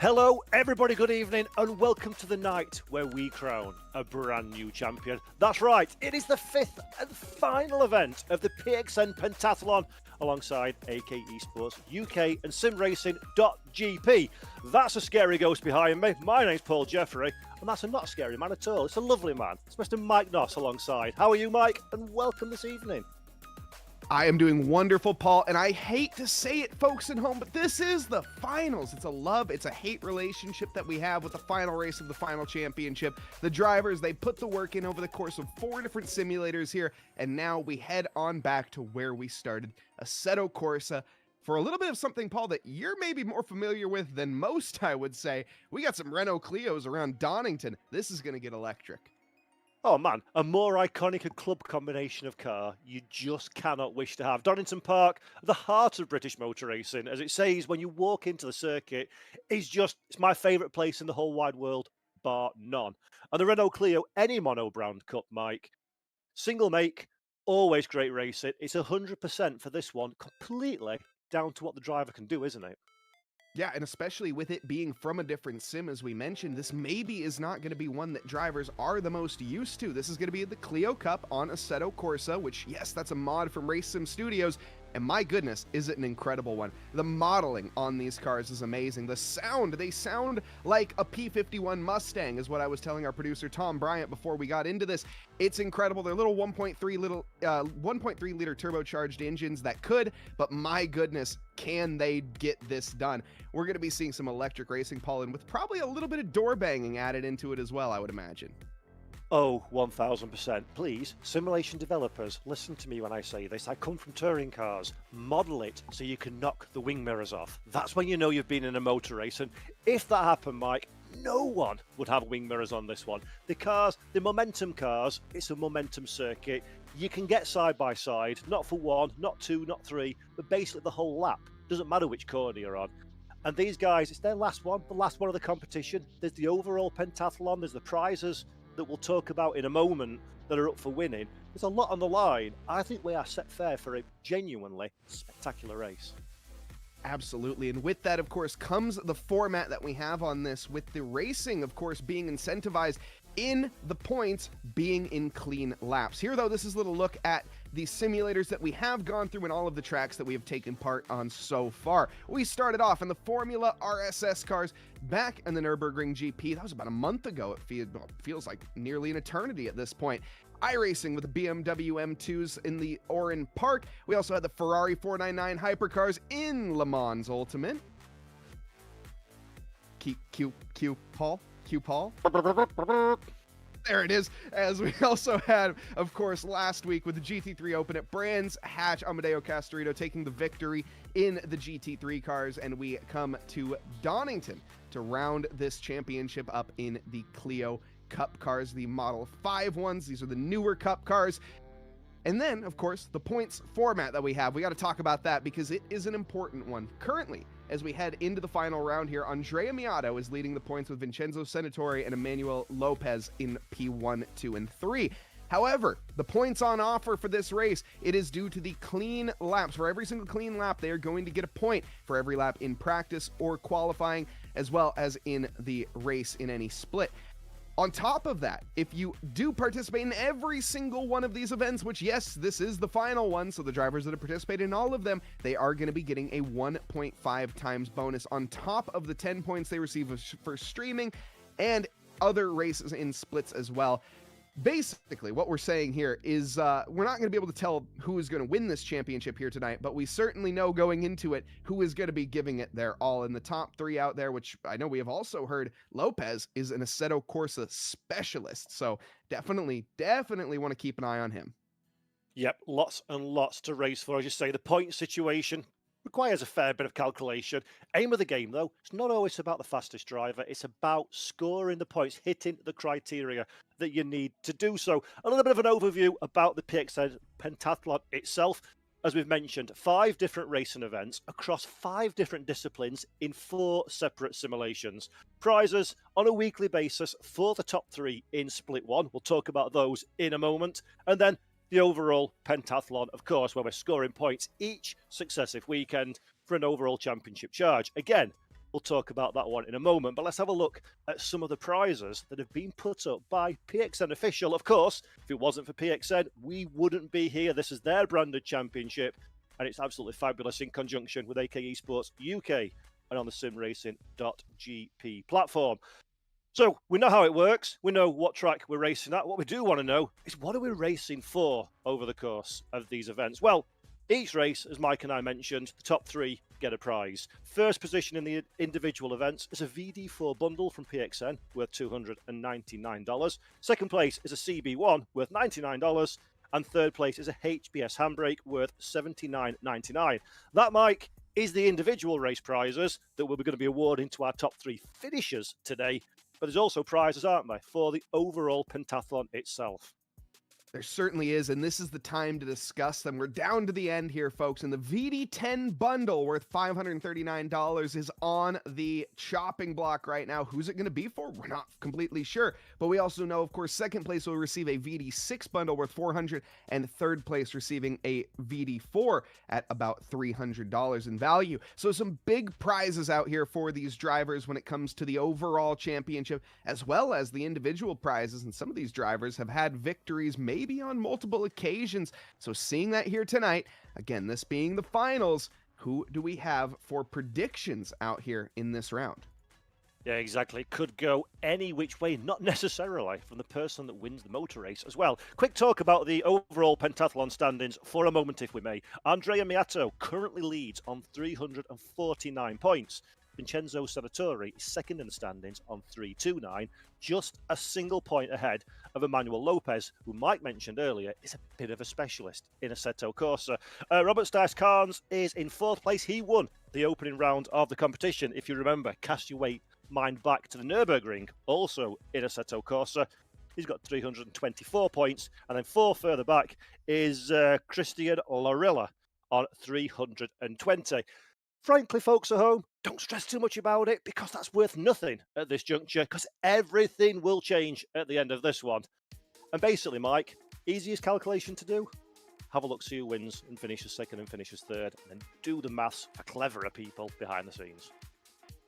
Hello, everybody, good evening, and welcome to the night where we crown a brand new champion. That's right, it is the fifth and final event of the PXN Pentathlon alongside AK Esports UK and Simracing.GP. That's a scary ghost behind me. My name's Paul Jeffrey, and that's a not scary man at all. It's a lovely man. It's Mr. Mike Noss alongside. How are you, Mike? And welcome this evening. I am doing wonderful, Paul, and I hate to say it, folks at home, but this is the finals. It's a love, it's a hate relationship that we have with the final race of the final championship. The drivers, they put the work in over the course of 4 different simulators here, and now we head on back to where we started, Assetto Corsa, for a little bit of something, Paul, that you're maybe more familiar with than most, I would say. We got some Renault Clios around Donington. This is going to get electric. Oh man, a more iconic and club combination of car you just cannot wish to have. Donington Park, the heart of British motor racing, as it says when you walk into the circuit, it's my favourite place in the whole wide world, bar none. And the Renault Clio, any mono brand cup, Mike, single make, always great racing. It's 100% for this one, completely down to what the driver can do, isn't it? Yeah, and especially with it being from a different sim, as we mentioned, this maybe is not going to be one that drivers are the most used to. This is going to be the Clio Cup on Assetto Corsa, which, yes, that's a mod from Race Sim Studios, and my goodness, is it an incredible one. The modeling on these cars is amazing. The sound, they sound like a P51 Mustang, is what I was telling our producer Tom Bryant before we got into this. It's incredible. They're little 1.3 liter turbocharged engines that could, but my goodness, can they get this done? We're going to be seeing some electric racing, Paul, and with probably a little bit of door banging added into it as well, I would imagine. Oh, 1000%. Please, simulation developers, listen to me when I say this. I come from touring cars. Model it so you can knock the wing mirrors off. That's when you know you've been in a motor race. And if that happened, Mike, no one would have wing mirrors on this one. The momentum cars, it's a momentum circuit. You can get side by side, not for 1, not 2, not 3, but basically the whole lap. Doesn't matter which corner you're on. And these guys, it's their last one, the last one of the competition. There's the overall pentathlon, there's the prizes that we'll talk about in a moment that are up for winning. There's a lot on the line. I think we are set fair for a genuinely spectacular race. Absolutely, and with that, of course, comes the format that we have on this, with the racing, of course, being incentivized in the points being in clean laps. Here, though, this is a little look at the simulators that we have gone through and all of the tracks that we have taken part on so far. We started off in the Formula RSS cars back in the Nürburgring GP. That was about a month ago. It feels like nearly an eternity at this point. iRacing with the BMW M2s in the Oran Park. We also had the Ferrari 499 hypercars in Le Mans Ultimate. Q Paul. There it is, as we also had, of course, last week with the GT3 Open at Brands Hatch, Amadeo Castorito taking the victory in the GT3 cars, and we come to Donington to round this championship up in the Clio Cup cars, the Model 5 ones. These are the newer Cup cars. And then, of course, the points format that we have. We got to talk about that because it is an important one. Currently, as we head into the final round here, Andrea Miato is leading the points with Vincenzo Senatore and Emmanuel Lopez in P1, 2, and 3. However, the points on offer for this race, it is due to the clean laps. For every single clean lap, they are going to get a point for every lap in practice or qualifying, as well as in the race in any split. On top of that, if you do participate in every single one of these events, which, yes, this is the final one, so the drivers that have participated in all of them, they are going to be getting a 1.5 times bonus on top of the 10 points they receive for streaming and other races in splits as well. Basically, what we're saying here is we're not going to be able to tell who is going to win this championship here tonight, but we certainly know going into it who is going to be giving it their all. In the top 3 out there, which I know we have also heard, Lopez is an Assetto Corsa specialist, so definitely want to keep an eye on him. Yep, lots and lots to race for. As you say, the point situation requires a fair bit of calculation. Aim of the game, though, it's not always about the fastest driver. It's about scoring the points, hitting the criteria that you need to do so. A little bit of an overview about the PXN Pentathlon itself. As we've mentioned, 5 different racing events across 5 different disciplines in 4 separate simulations. Prizes on a weekly basis for the top 3 in Split 1. We'll talk about those in a moment. And then the overall pentathlon, of course, where we're scoring points each successive weekend for an overall championship charge. Again, We'll talk about that one in a moment, but let's have a look at some of the prizes that have been put up by PXN Official. Of course, if it wasn't for PXN, we wouldn't be here. This is their branded championship, and it's absolutely fabulous in conjunction with AK Esports UK and on the Simracing.GP platform. So we know how it works. We know what track we're racing at. What we do want to know is what are we racing for over the course of these events? Well, each race, as Mike and I mentioned, the top 3 get a prize. First position in the individual events is a VD4 bundle from PXN worth $299. Second place is a CB1 worth $99. And third place is a HBS handbrake worth $79.99. That, Mike, is the individual race prizes that we're going to be awarding to our top 3 finishers today. But there's also prizes, aren't there, for the overall pentathlon itself. There certainly is, and this is the time to discuss them. We're down to the end here, folks, and the VD10 bundle worth $539 is on the chopping block right now. Who's it going to be for? We're not completely sure, but we also know, of course, second place will receive a VD6 bundle worth $400, and third place receiving a VD4 at about $300 in value. So some big prizes out here for these drivers when it comes to the overall championship, as well as the individual prizes, and some of these drivers have had victories maybe on multiple occasions. So seeing that here tonight, again, this being the finals, who do we have for predictions out here in this round? Yeah, exactly. Could go any which way, not necessarily from the person that wins the motor race as well. Quick talk about the overall pentathlon standings for a moment, if we may. Andrea Miato currently leads on 349 points. Vincenzo Senatore is second in the standings on 329, just a single point ahead of Emmanuel Lopez, who Mike mentioned earlier is a bit of a specialist in Assetto Corsa. Robert Stice-Carnes is in fourth place. He won the opening round of the competition. If you remember, cast your mind back to the Nürburgring, also in Assetto Corsa. He's got 324 points, and then 4 further back is Christian Lorilla on 320. Frankly, folks at home, don't stress too much about it because that's worth nothing at this juncture because everything will change at the end of this one. And basically, Mike, easiest calculation to do, have a look, see who wins and finishes second and finishes third, and then do the maths for cleverer people behind the scenes.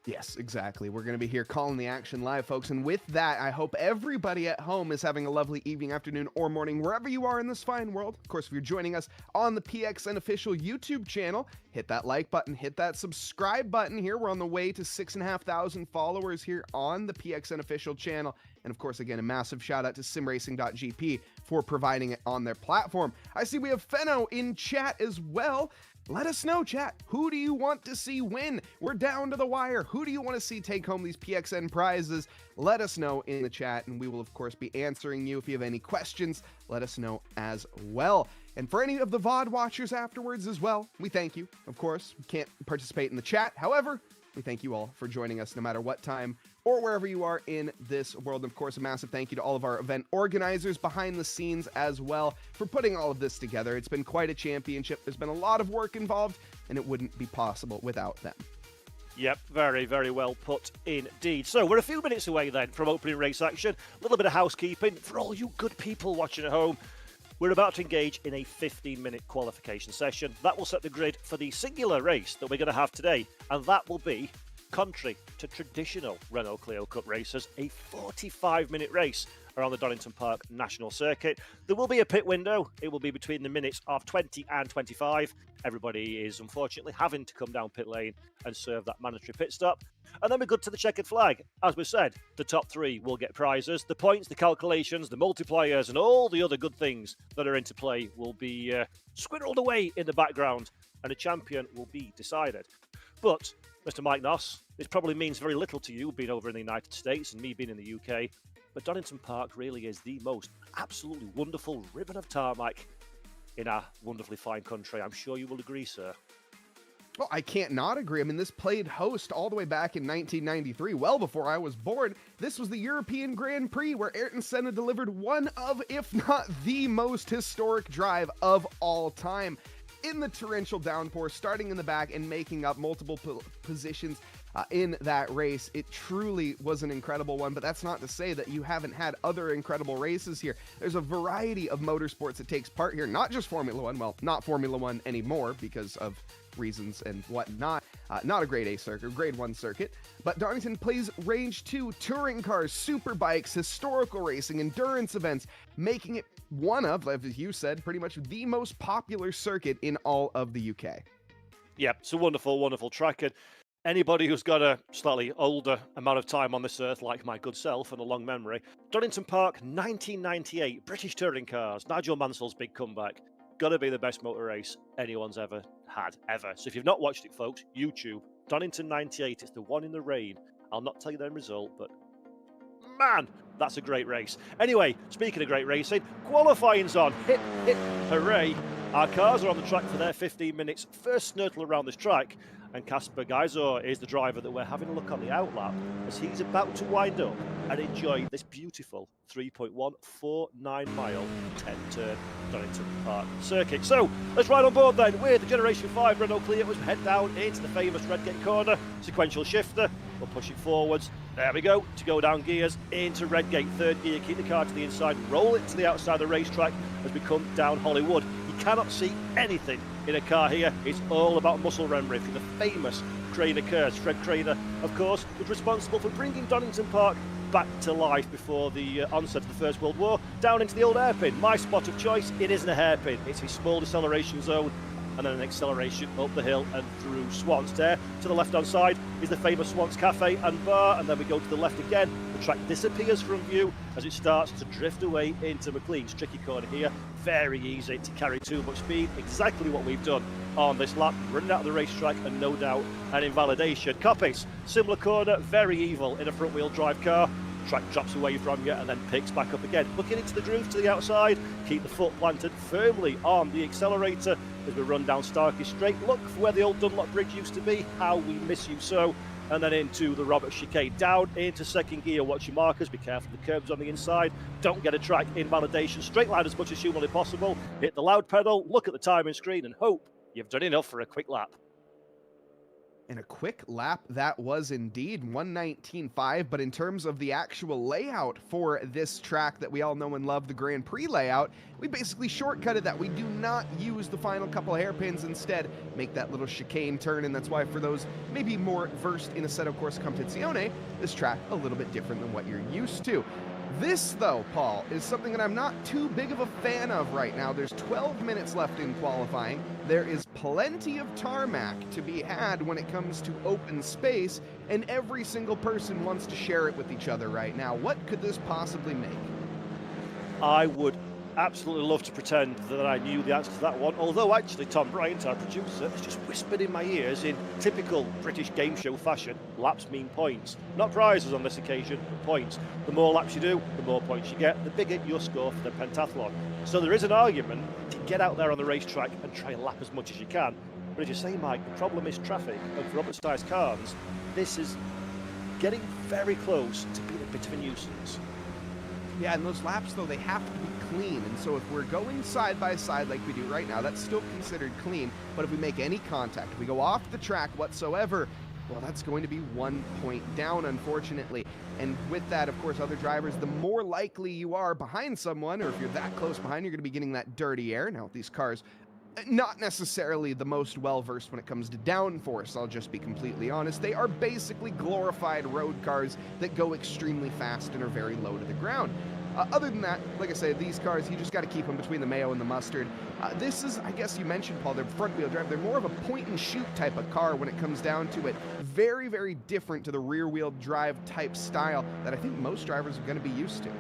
Yes, exactly. We're going to be here calling the action live, folks. And with that, I hope everybody at home is having a lovely evening, afternoon, or morning, wherever you are in this fine world. Of course, if you're joining us on the PXN Official YouTube channel, hit that like button, hit that subscribe button here. We're on the way to 6,500 followers here on the PXN Official channel. And of course, again, a massive shout out to Simracing.GP for providing it on their platform. I see we have Fenno in chat as well. Let us know, chat. Who do you want to see win? We're down to the wire. Who do you want to see take home these PXN prizes? Let us know in the chat, and we will, of course, be answering you. If you have any questions, let us know as well. And for any of the VOD watchers afterwards as well, we thank you. Of course, we can't participate in the chat. However, we thank you all for joining us no matter what time or wherever you are in this world. And of course, a massive thank you to all of our event organizers behind the scenes as well for putting all of this together. It's been quite a championship. There's been a lot of work involved, and it wouldn't be possible without them. Yep, very, very well put indeed. So we're a few minutes away then from opening race action. A little bit of housekeeping for all you good people watching at home. We're about to engage in a 15-minute qualification session. That will set the grid for the singular race that we're going to have today, and that will be, contrary to traditional Renault Clio Cup races, a 45-minute race around the Donington National Circuit. There will be a pit window. It will be between the minutes of 20 and 25. Everybody is unfortunately having to come down pit lane and serve that mandatory pit stop. And then we're good to the checkered flag. As we said, the top 3 will get prizes. The points, the calculations, the multipliers, and all the other good things that are into play will be squirreled away in the background, and a champion will be decided. But, Mr. Mike Noss, this probably means very little to you being over in the United States and me being in the UK, but Donington Park really is the most absolutely wonderful ribbon of tarmac in our wonderfully fine country. I'm sure you will agree, sir. Well, I can't not agree. I mean, this played host all the way back in 1993, well before I was born. This was the European Grand Prix where Ayrton Senna delivered one of, if not the most historic drive of all time. In the torrential downpour, starting in the back and making up multiple positions in that race. It truly was an incredible one, but that's not to say that you haven't had other incredible races here. There's a variety of motorsports that takes part here, not just Formula One. Well, not Formula One anymore because of reasons and whatnot. Not a grade A circuit, grade 1 circuit, but Donington plays range 2, touring cars, super bikes, historical racing, endurance events, making it one of, as you said, pretty much the most popular circuit in all of the UK. Yep, it's a wonderful, wonderful track. And anybody who's got a slightly older amount of time on this earth, like my good self and a long memory, Donington Park, 1998, British touring cars, Nigel Mansell's big comeback. Gotta be the best motor race anyone's ever had, ever. So if you've not watched it, folks, YouTube, Donington 98, it's the one in the rain. I'll not tell you the end result, but man, that's a great race. Anyway, speaking of great racing, qualifying's on. Hip, hip, hooray. Our cars are on the track for their 15 minutes first snurtle around this track, and Casper Geisor is the driver that we're having a look on the outlap as he's about to wind up and enjoy this beautiful 3.149 mile 10-turn Donington Park circuit. So let's ride on board then with the Generation 5 Renault Clio as we head down into the famous Redgate corner. Sequential shifter, we'll push it forwards. There we go, to go down gears into Redgate, third gear, keep the car to the inside, roll it to the outside of the racetrack as we come down Hollywood. You cannot see anything in a car here. It's all about muscle memory from the famous Craner curse. Fred Craner, of course, was responsible for bringing Donington Park back to life before the onset of the First World War, down into the old hairpin. My spot of choice, it isn't a hairpin, it's a small deceleration zone, and then an acceleration up the hill and through Swans. There to the left-hand side is the famous Swans Cafe and Bar, and then we go to the left again. The track disappears from view as it starts to drift away into McLean's tricky corner here. Very easy to carry too much speed, exactly what we've done on this lap, running out of the racetrack and no doubt an invalidation. Copies, similar corner, very evil in a front-wheel drive car. Track drops away from you and then picks back up again. Looking into the groove to the outside, keep the foot planted firmly on the accelerator as we run down Starkey Straight. Look for where the old Dunlop Bridge used to be, how we miss you so. And then into the Robert chicane, down into second gear. Watch your markers, be careful of the curbs on the inside. Don't get a track invalidation. Straight line as much as humanly possible. Hit the loud pedal, look at the timing screen and hope you've done enough for a quick lap. And a quick lap that was indeed, 1:19.5, but in terms of the actual layout for this track that we all know and love, the Grand Prix layout, we basically shortcutted that. We do not use the final couple hairpins, instead make that little chicane turn, and that's why for those maybe more versed in Assetto Corsa Competizione, this track a little bit different than what you're used to. This, though, Paul, is something that I'm not too big of a fan of right now. There's 12 minutes left in qualifying. There is plenty of tarmac to be had when it comes to open space, and every single person wants to share it with each other right now. What could this possibly make? I would absolutely love to pretend that I knew the answer to that one, although actually Tom Bryant, our producer, has just whispered in my ears in typical British game show fashion, laps mean points. Not prizes on this occasion, but points. The more laps you do, the more points you get, the bigger your score for the pentathlon. So there is an argument to get out there on the racetrack and try and lap as much as you can. But as you say, Mike, the problem is traffic, and for Robert-sized cars, this is getting very close to being a bit of a nuisance. Yeah, and those laps, though, they have to be clean. And so if we're going side by side like we do right now, that's still considered clean. But if we make any contact, if we go off the track whatsoever, well, that's going to be 1 point down, unfortunately. And with that, of course, other drivers, the more likely you are behind someone, or if you're that close behind, you're going to be getting that dirty air. Now, these cars, not necessarily the most well-versed when it comes to downforce, I'll just be completely honest. They are basically glorified road cars that go extremely fast and are very low to the ground. Other than that, like I say, these cars, you just got to keep them between the mayo and the mustard. This is, I guess you mentioned, Paul, they're front-wheel drive. They're more of a point-and-shoot type of car when it comes down to it. Very, very different to the rear-wheel drive type style that I think most drivers are going to be used to.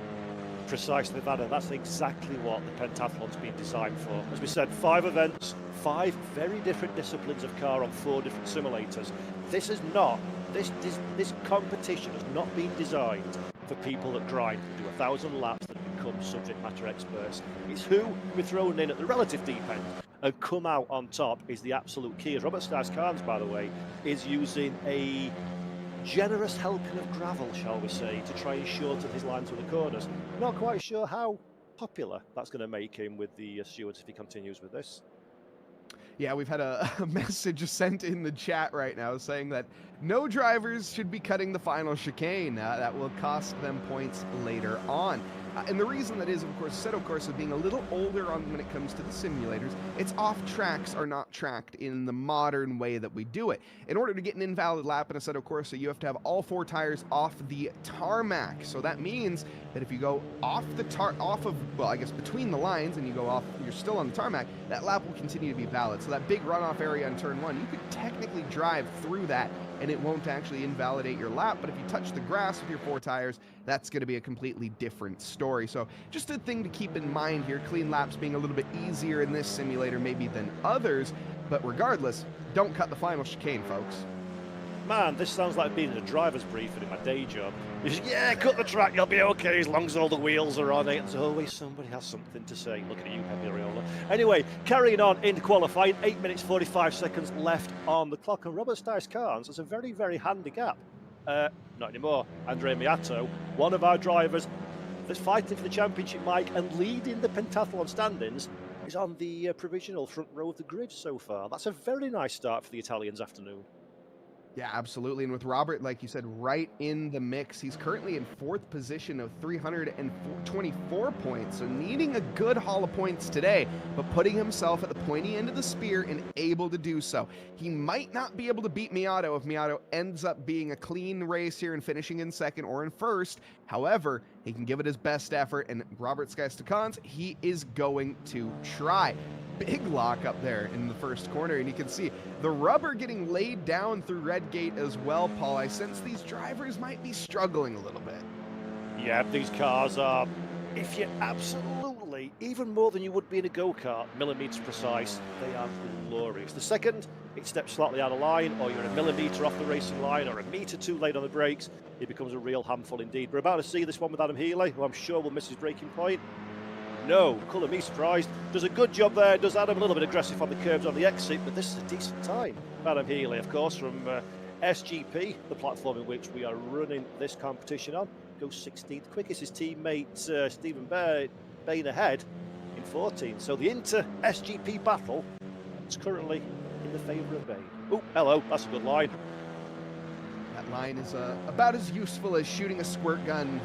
Precisely that, and that's exactly what the pentathlon's been designed for. As we said, 5 events, 5 very different disciplines of car on 4 different simulators. This is not, this competition has not been designed for people that grind, do 1,000 laps, that become subject matter experts. It's who we're thrown in at the relative deep end and come out on top is the absolute key. As Robert Stars-Carnes, by the way, is using a generous helping of gravel, shall we say, to try and shorten his lines with the corners. Not quite sure how popular that's going to make him with the stewards if he continues with this. Yeah, we've had a message sent in the chat right now saying that no drivers should be cutting the final chicane. That will cost them points later on. And the reason that is, of course, Assetto Corsa being a little older on when it comes to the simulators, its off-tracks are not tracked in the modern way that we do it. In order to get an invalid lap in Assetto Corsa, you have to have all 4 tires off the tarmac. So that means that if you go off the well, I guess between the lines, and you go off, you're still on the tarmac, that lap will continue to be valid. So that big runoff area on turn 1, you could technically drive through that and it won't actually invalidate your lap, but if you touch the grass with your 4 tires, that's going to be a completely different story. So just a thing to keep in mind here, clean laps being a little bit easier in this simulator maybe than others, but regardless, don't cut the final chicane, folks. Man, this sounds like being in a driver's briefing in my day job. Yeah, cut the track, you'll be okay as long as all the wheels are on it. There's always somebody has something to say. Looking at you, Pepe Ariola. Anyway, carrying on into qualifying, 8 minutes 45 seconds left on the clock, and Robert Stice-Carnes has a very, very handy gap. Not anymore. Andrea Miato, one of our drivers that's fighting for the championship, Mike, and leading the pentathlon standings, is on the provisional front row of the grid so far. That's a very nice start for the Italians afternoon. Yeah, absolutely. And with Robert, like you said, right in the mix, he's currently in 4th position of 324 points. So needing a good haul of points today, but putting himself at the pointy end of the spear and able to do so. He might not be able to beat Miato if Miato ends up being a clean race here and finishing in 2nd or in 1st. However, he can give it his best effort, and Robert Stice-Carnes, he is going to try. Big lock up there in the first corner, and you can see the rubber getting laid down through Red Gate as well, Paul. I sense these drivers might be struggling a little bit. Yeah, these cars are, if you're absolutely, even more than you would be in a go-kart, millimetres precise, they are glorious. The second it steps slightly out of line, or you're a millimetre off the racing line, or a metre too late on the brakes, it becomes a real handful indeed. We're about to see this one with Adam Healy, who I'm sure will miss his braking point. No, colour me surprised. Does a good job there. Does Adam a little bit aggressive on the curbs on the exit, but this is a decent time. Adam Healy, of course, from SGP, the platform in which we are running this competition on, goes 16th quickest. His teammate Stephen Bain ahead in 14th. So the inter-SGP battle is currently in the favour of Bain. Oh, hello, that's a good line. That line is about as useful as shooting a squirt gun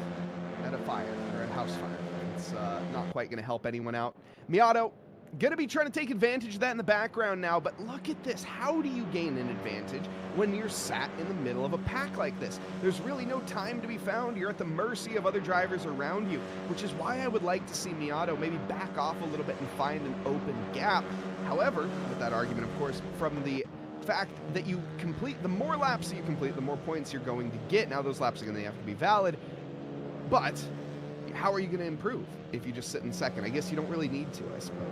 at a fire, or a house fire. It's not quite going to help anyone out. Miato, going to be trying to take advantage of that in the background now, but look at this. How do you gain an advantage when you're sat in the middle of a pack like this? There's really no time to be found. You're at the mercy of other drivers around you, which is why I would like to see Miato maybe back off a little bit and find an open gap. However, with that argument, of course, from the fact that you complete, the more laps that you complete, the more points you're going to get. Now those laps are going to have to be valid, but how are you going to improve if you just sit in 2nd? I guess you don't really need to, I suppose.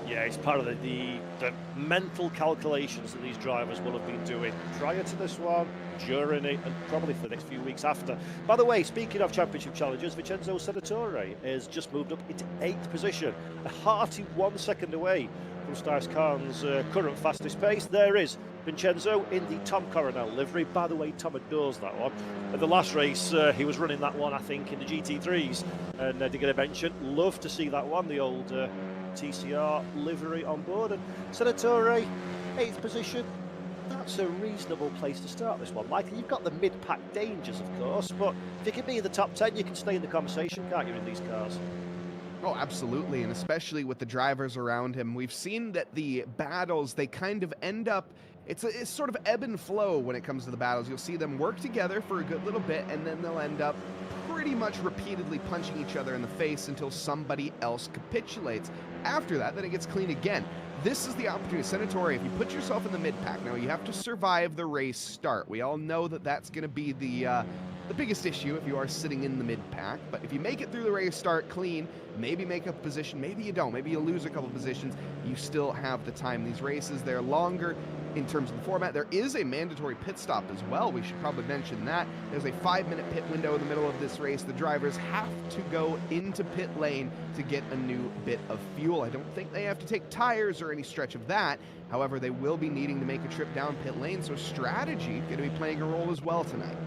Yeah, it's part of the mental calculations that these drivers will have been doing prior to this one, during it, and probably for the next few weeks after. By the way, speaking of championship challenges, Vincenzo Senatore has just moved up into 8th position, a hearty 1 second away from Stice-Carnes' current fastest pace. There is Vincenzo in the Tom Coronel livery. By the way, Tom adores that one. At the last race, he was running that one, I think, in the GT3s. And to get a mention, love to see that one, the old TCR livery on board. And Senatore, 8th position. That's a reasonable place to start this one, Michael. You've got the mid-pack dangers, of course, but if you can be in the top 10, you can stay in the conversation, can't you, in these cars? Oh, absolutely, and especially with the drivers around him. We've seen that the battles, they kind of end up, it's sort of ebb and flow when it comes to the battles. You'll see them work together for a good little bit, and then they'll end up pretty much repeatedly punching each other in the face until somebody else capitulates. After that, then it gets clean again. This is the opportunity. Senatore, if you put yourself in the mid-pack, now you have to survive the race start. We all know that that's going to be the biggest issue if you are sitting in the mid-pack, but if you make it through the race start clean, maybe make up a position, maybe you don't, maybe you lose a couple positions, you still have the time. These races, they're longer in terms of the format. There is a mandatory pit stop as well. We should probably mention that. There's a 5-minute pit window in the middle of this race. The drivers have to go into pit lane to get a new bit of fuel. I don't think they have to take tires or any stretch of that. However, they will be needing to make a trip down pit lane, so strategy going to be playing a role as well tonight.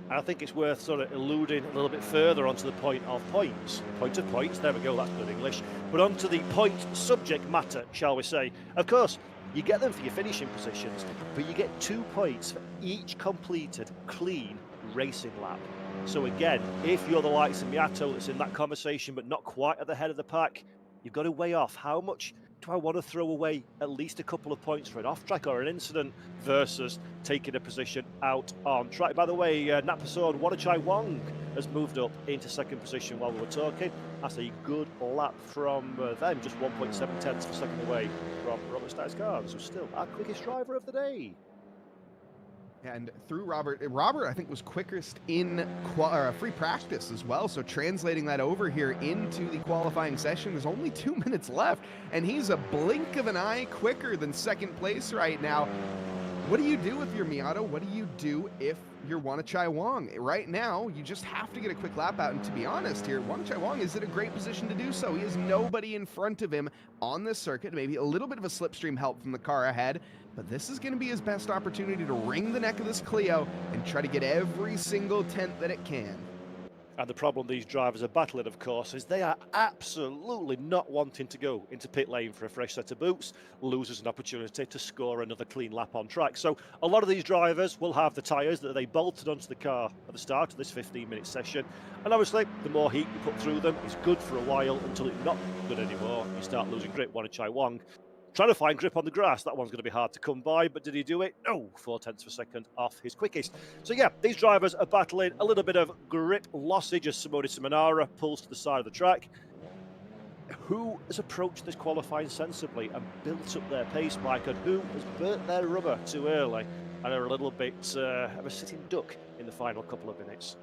I think it's worth sort of alluding a little bit further onto the point of points. Point of points, there we go, that's good English. But onto the point subject matter, shall we say. Of course, you get them for your finishing positions, but you get 2 points for each completed clean racing lap. So again, if you're the likes of Miato that's in that conversation but not quite at the head of the pack, you've got to weigh off how much do I want to throw away at least a couple of points for an off-track or an incident versus taking a position out on track. By the way, Napason Wanachai Wong has moved up into second position while we were talking. That's a good lap from them, just 1.7 tenths of a second away from Robert Stice-Carnes, who's still our quickest driver of the day. And through Robert, I think was quickest in free practice as well. So translating that over here into the qualifying session, there's only 2 minutes left, and he's a blink of an eye quicker than second place right now. What do you do if you're Miato? What do you do if you're Wanachai Wong? Right now, you just have to get a quick lap out. And to be honest here, Wanachai Wong is in a great position to do so. He has nobody in front of him on this circuit. Maybe a little bit of a slipstream help from the car ahead. But this is going to be his best opportunity to wring the neck of this Clio and try to get every single tenth that it can. And the problem these drivers are battling, of course, is they are absolutely not wanting to go into pit lane for a fresh set of boots, loses an opportunity to score another clean lap on track. So a lot of these drivers will have the tyres that they bolted onto the car at the start of this 15-minute session. And obviously, the more heat you put through them, it's good for a while until it's not good anymore. You start losing grip. Wanachai Wong trying to find grip on the grass. That one's going to be hard to come by, but did he do it? No, 4 tenths of a second off his quickest. So yeah, these drivers are battling a little bit of grip lossage as Simone Simonara pulls to the side of the track. Who has approached this qualifying sensibly and built up their pace, Mike, and who has burnt their rubber too early and are a little bit of a sitting duck in the final couple of minutes?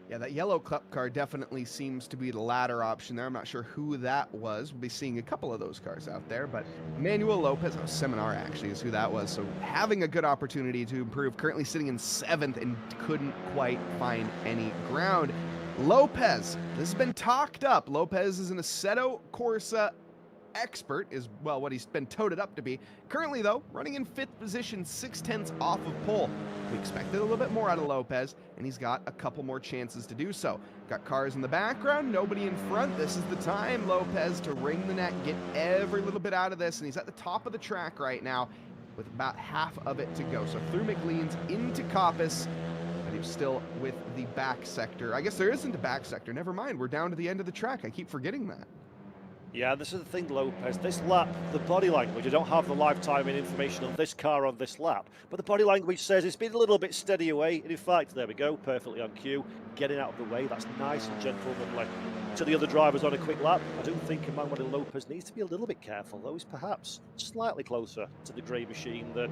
Yeah, that yellow cup car definitely seems to be the latter option there. I'm not sure who that was. We'll be seeing a couple of those cars out there, but Manuel Lopez, Seminar actually is who that was. So having a good opportunity to improve, currently sitting in 7th and couldn't quite find any ground. Lopez, this has been talked up. Lopez is an Assetto Corsa expert, is, well, what he's been toted up to be. Currently, though, running in 5th position, 6 tenths off of pole. We expected a little bit more out of Lopez, and he's got a couple more chances to do so. Got cars in the background, nobody in front. This is the time, Lopez, to wring the neck, get every little bit out of this, and he's at the top of the track right now with about half of it to go. So through McLean's into Coppice, but he's still with the back sector. I guess there isn't a back sector. Never mind, we're down to the end of the track. I keep forgetting that. Yeah, this is the thing, Lopez. This lap, the body language, I don't have the live timing information on this car on this lap, but the body language says it's been a little bit steady away. And in fact, there we go, perfectly on cue, getting out of the way. That's nice and gentlemanly. To the other drivers on a quick lap, I do think Emmanuel Lopez needs to be a little bit careful, though. He's perhaps slightly closer to the grey machine than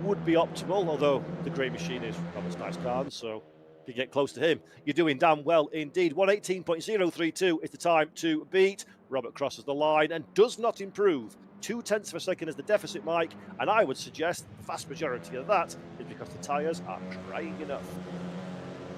would be optimal, although the grey machine is Robert Stice-Carnes, so if you get close to him, you're doing damn well indeed. 1:18.032 is the time to beat. Robert crosses the line and does not improve. 2 tenths of a second is the deficit, Mike, and I would suggest the vast majority of that is because the tyres are trying enough.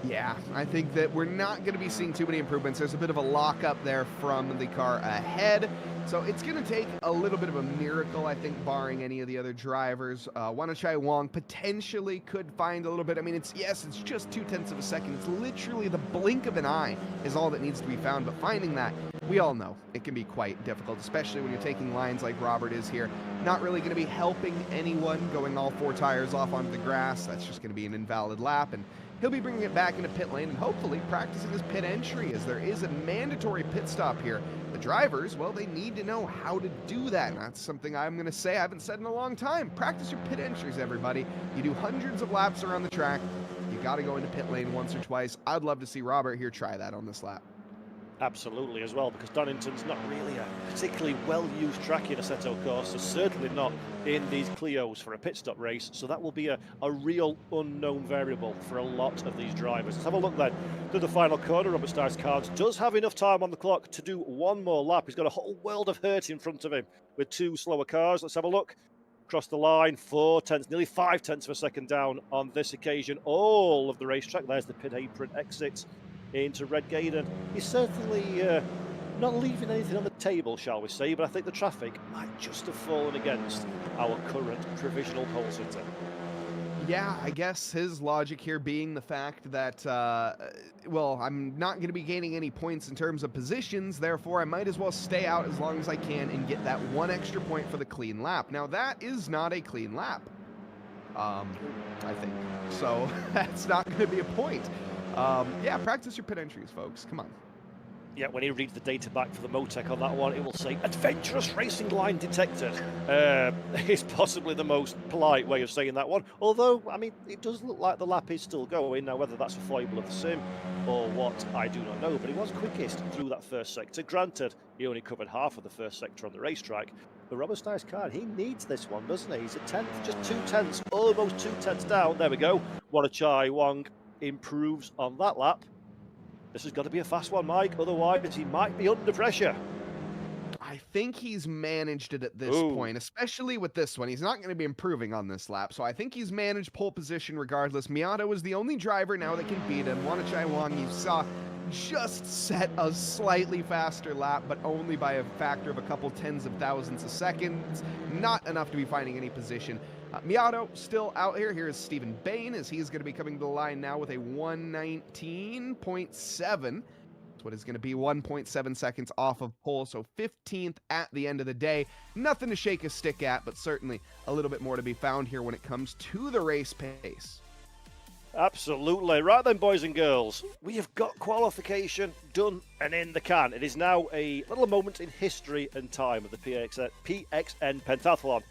Yeah, I think that we're not going to be seeing too many improvements. There's a bit of a lockup there from the car ahead. So it's going to take a little bit of a miracle, I think, barring any of the other drivers. Wanachai Wong potentially could find a little bit. I mean, it's just 2 tenths of a second. It's literally the blink of an eye is all that needs to be found. But finding that, we all know it can be quite difficult, especially when you're taking lines like Robert is here. Not really going to be helping anyone going all 4 tires off onto the grass. That's just going to be an invalid lap. And he'll be bringing it back into pit lane and hopefully practicing his pit entry, as there is a mandatory pit stop here. The drivers, well, they need to know how to do that. And that's something I'm going to say I haven't said in a long time. Practice your pit entries, everybody. You do hundreds of laps around the track. You got to go into pit lane once or twice. I'd love to see Robert here try that on this lap. Absolutely as well, because Donington's not really a particularly well-used track in Assetto Corsa, certainly not in these Clios for a pit stop race, so that will be a real unknown variable for a lot of these drivers. Let's have a look then to the final corner. Robert Stice-Carnes does have enough time on the clock to do one more lap. He's got a whole world of hurt in front of him with 2 slower cars. Let's have a look. Across the line, 4 tenths, nearly 5 tenths of a second down on this occasion. All of the racetrack. There's the pit apron exit into Redgate, and he's certainly not leaving anything on the table, shall we say, but I think the traffic might just have fallen against our current provisional pole sitter. Yeah, I guess his logic here being the fact that, well, I'm not going to be gaining any points in terms of positions, therefore I might as well stay out as long as I can and get that one extra point for the clean lap. Now, that is not a clean lap, I think. So, that's not going to be a point. Yeah, practice your pit entries, folks. Come on. Yeah, when he reads the data back for the Motec on that one, it will say adventurous racing line detected. It's possibly the most polite way of saying that one. Although, I mean, it does look like the lap is still going. Now, whether that's a foible of the sim or what, I do not know. But he was quickest through that first sector. Granted, he only covered half of the first sector on the racetrack. But Robert Stice's car, he needs this one, doesn't he? He's a 10th, just 2 tenths, almost 2 tenths down. There we go. Wanachai Wong improves on that lap. This has got to be a fast one, Mike. Otherwise, he might be under pressure. I think he's managed it at this point, especially with this one. He's not going to be improving on this lap, so I think he's managed pole position regardless. Miata is the only driver now that can beat him. Wanachai Wong, you saw, just set a slightly faster lap, but only by a factor of a couple tens of thousands of seconds. Not enough to be finding any position. Miato still out here. Here is Stephen Bain, as he's going to be coming to the line now with a 119.7. That's what is going to be 1.7 seconds off of pole, so 15th at the end of the day. Nothing to shake a stick at, but certainly a little bit more to be found here when it comes to the race pace. Absolutely. Right then, boys and girls, we have got qualification done and in the can. It is now a little moment in history and time of the PXN Pentathlon.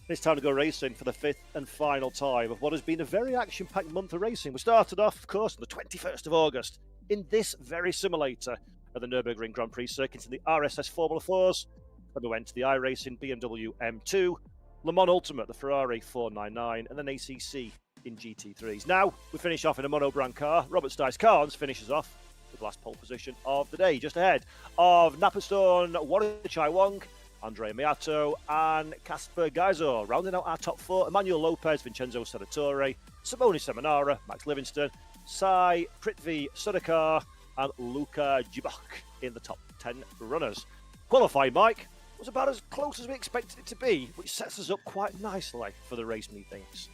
It's time to go racing for the 5th and final time of what has been a very action-packed month of racing. We started off, of course, on the 21st of August in this very simulator at the Nürburgring Grand Prix circuit in the RSS Formula 4s. Then we went to the iRacing BMW M2, Le Mans Ultimate, the Ferrari 499, and then ACC in GT3s. Now, we finish off in a mono-brand car. Robert Stice Carnes finishes off with the last pole position of the day, just ahead of Napastone, Wanachai Wong, Andrea Miato and Casper Geiser. Rounding out our top 4, Emmanuel Lopez, Vincenzo Senatore, Simone Seminara, Max Livingston, Sai Prithvi Sudhakar and Luka Jibok in the top 10 runners. Qualifying, Mike, was about as close as we expected it to be, which sets us up quite nicely for the race meetings.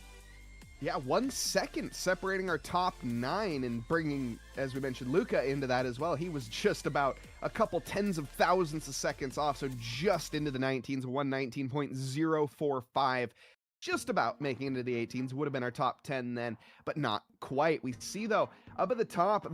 Yeah, 1 second separating our top 9 and bringing, as we mentioned, Luka into that as well. He was just about a couple tens of thousands of seconds off, so just into the 19s, 119.045. Just about making into the 18s, would have been our top 10 then, but not quite. We see, though, up at the top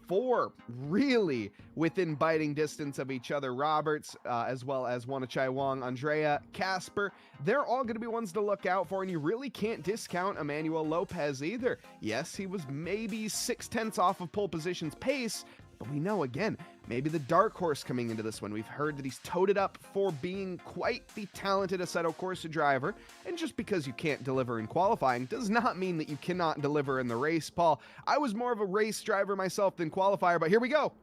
4 really within biting distance of each other. Roberts, as well as Wanachai Wong, Andrea, Casper, they're all going to be ones to look out for, and you really can't discount Emmanuel Lopez either. Yes, he was maybe 0.6 off of pole position's pace, but we know, again, maybe the dark horse coming into this one. We've heard that he's toted up for being quite the talented Assetto Corsa driver, and just because you can't deliver in qualifying does not mean that you cannot deliver in the race, Paul. I was more of a race driver myself than qualifier, but here we go.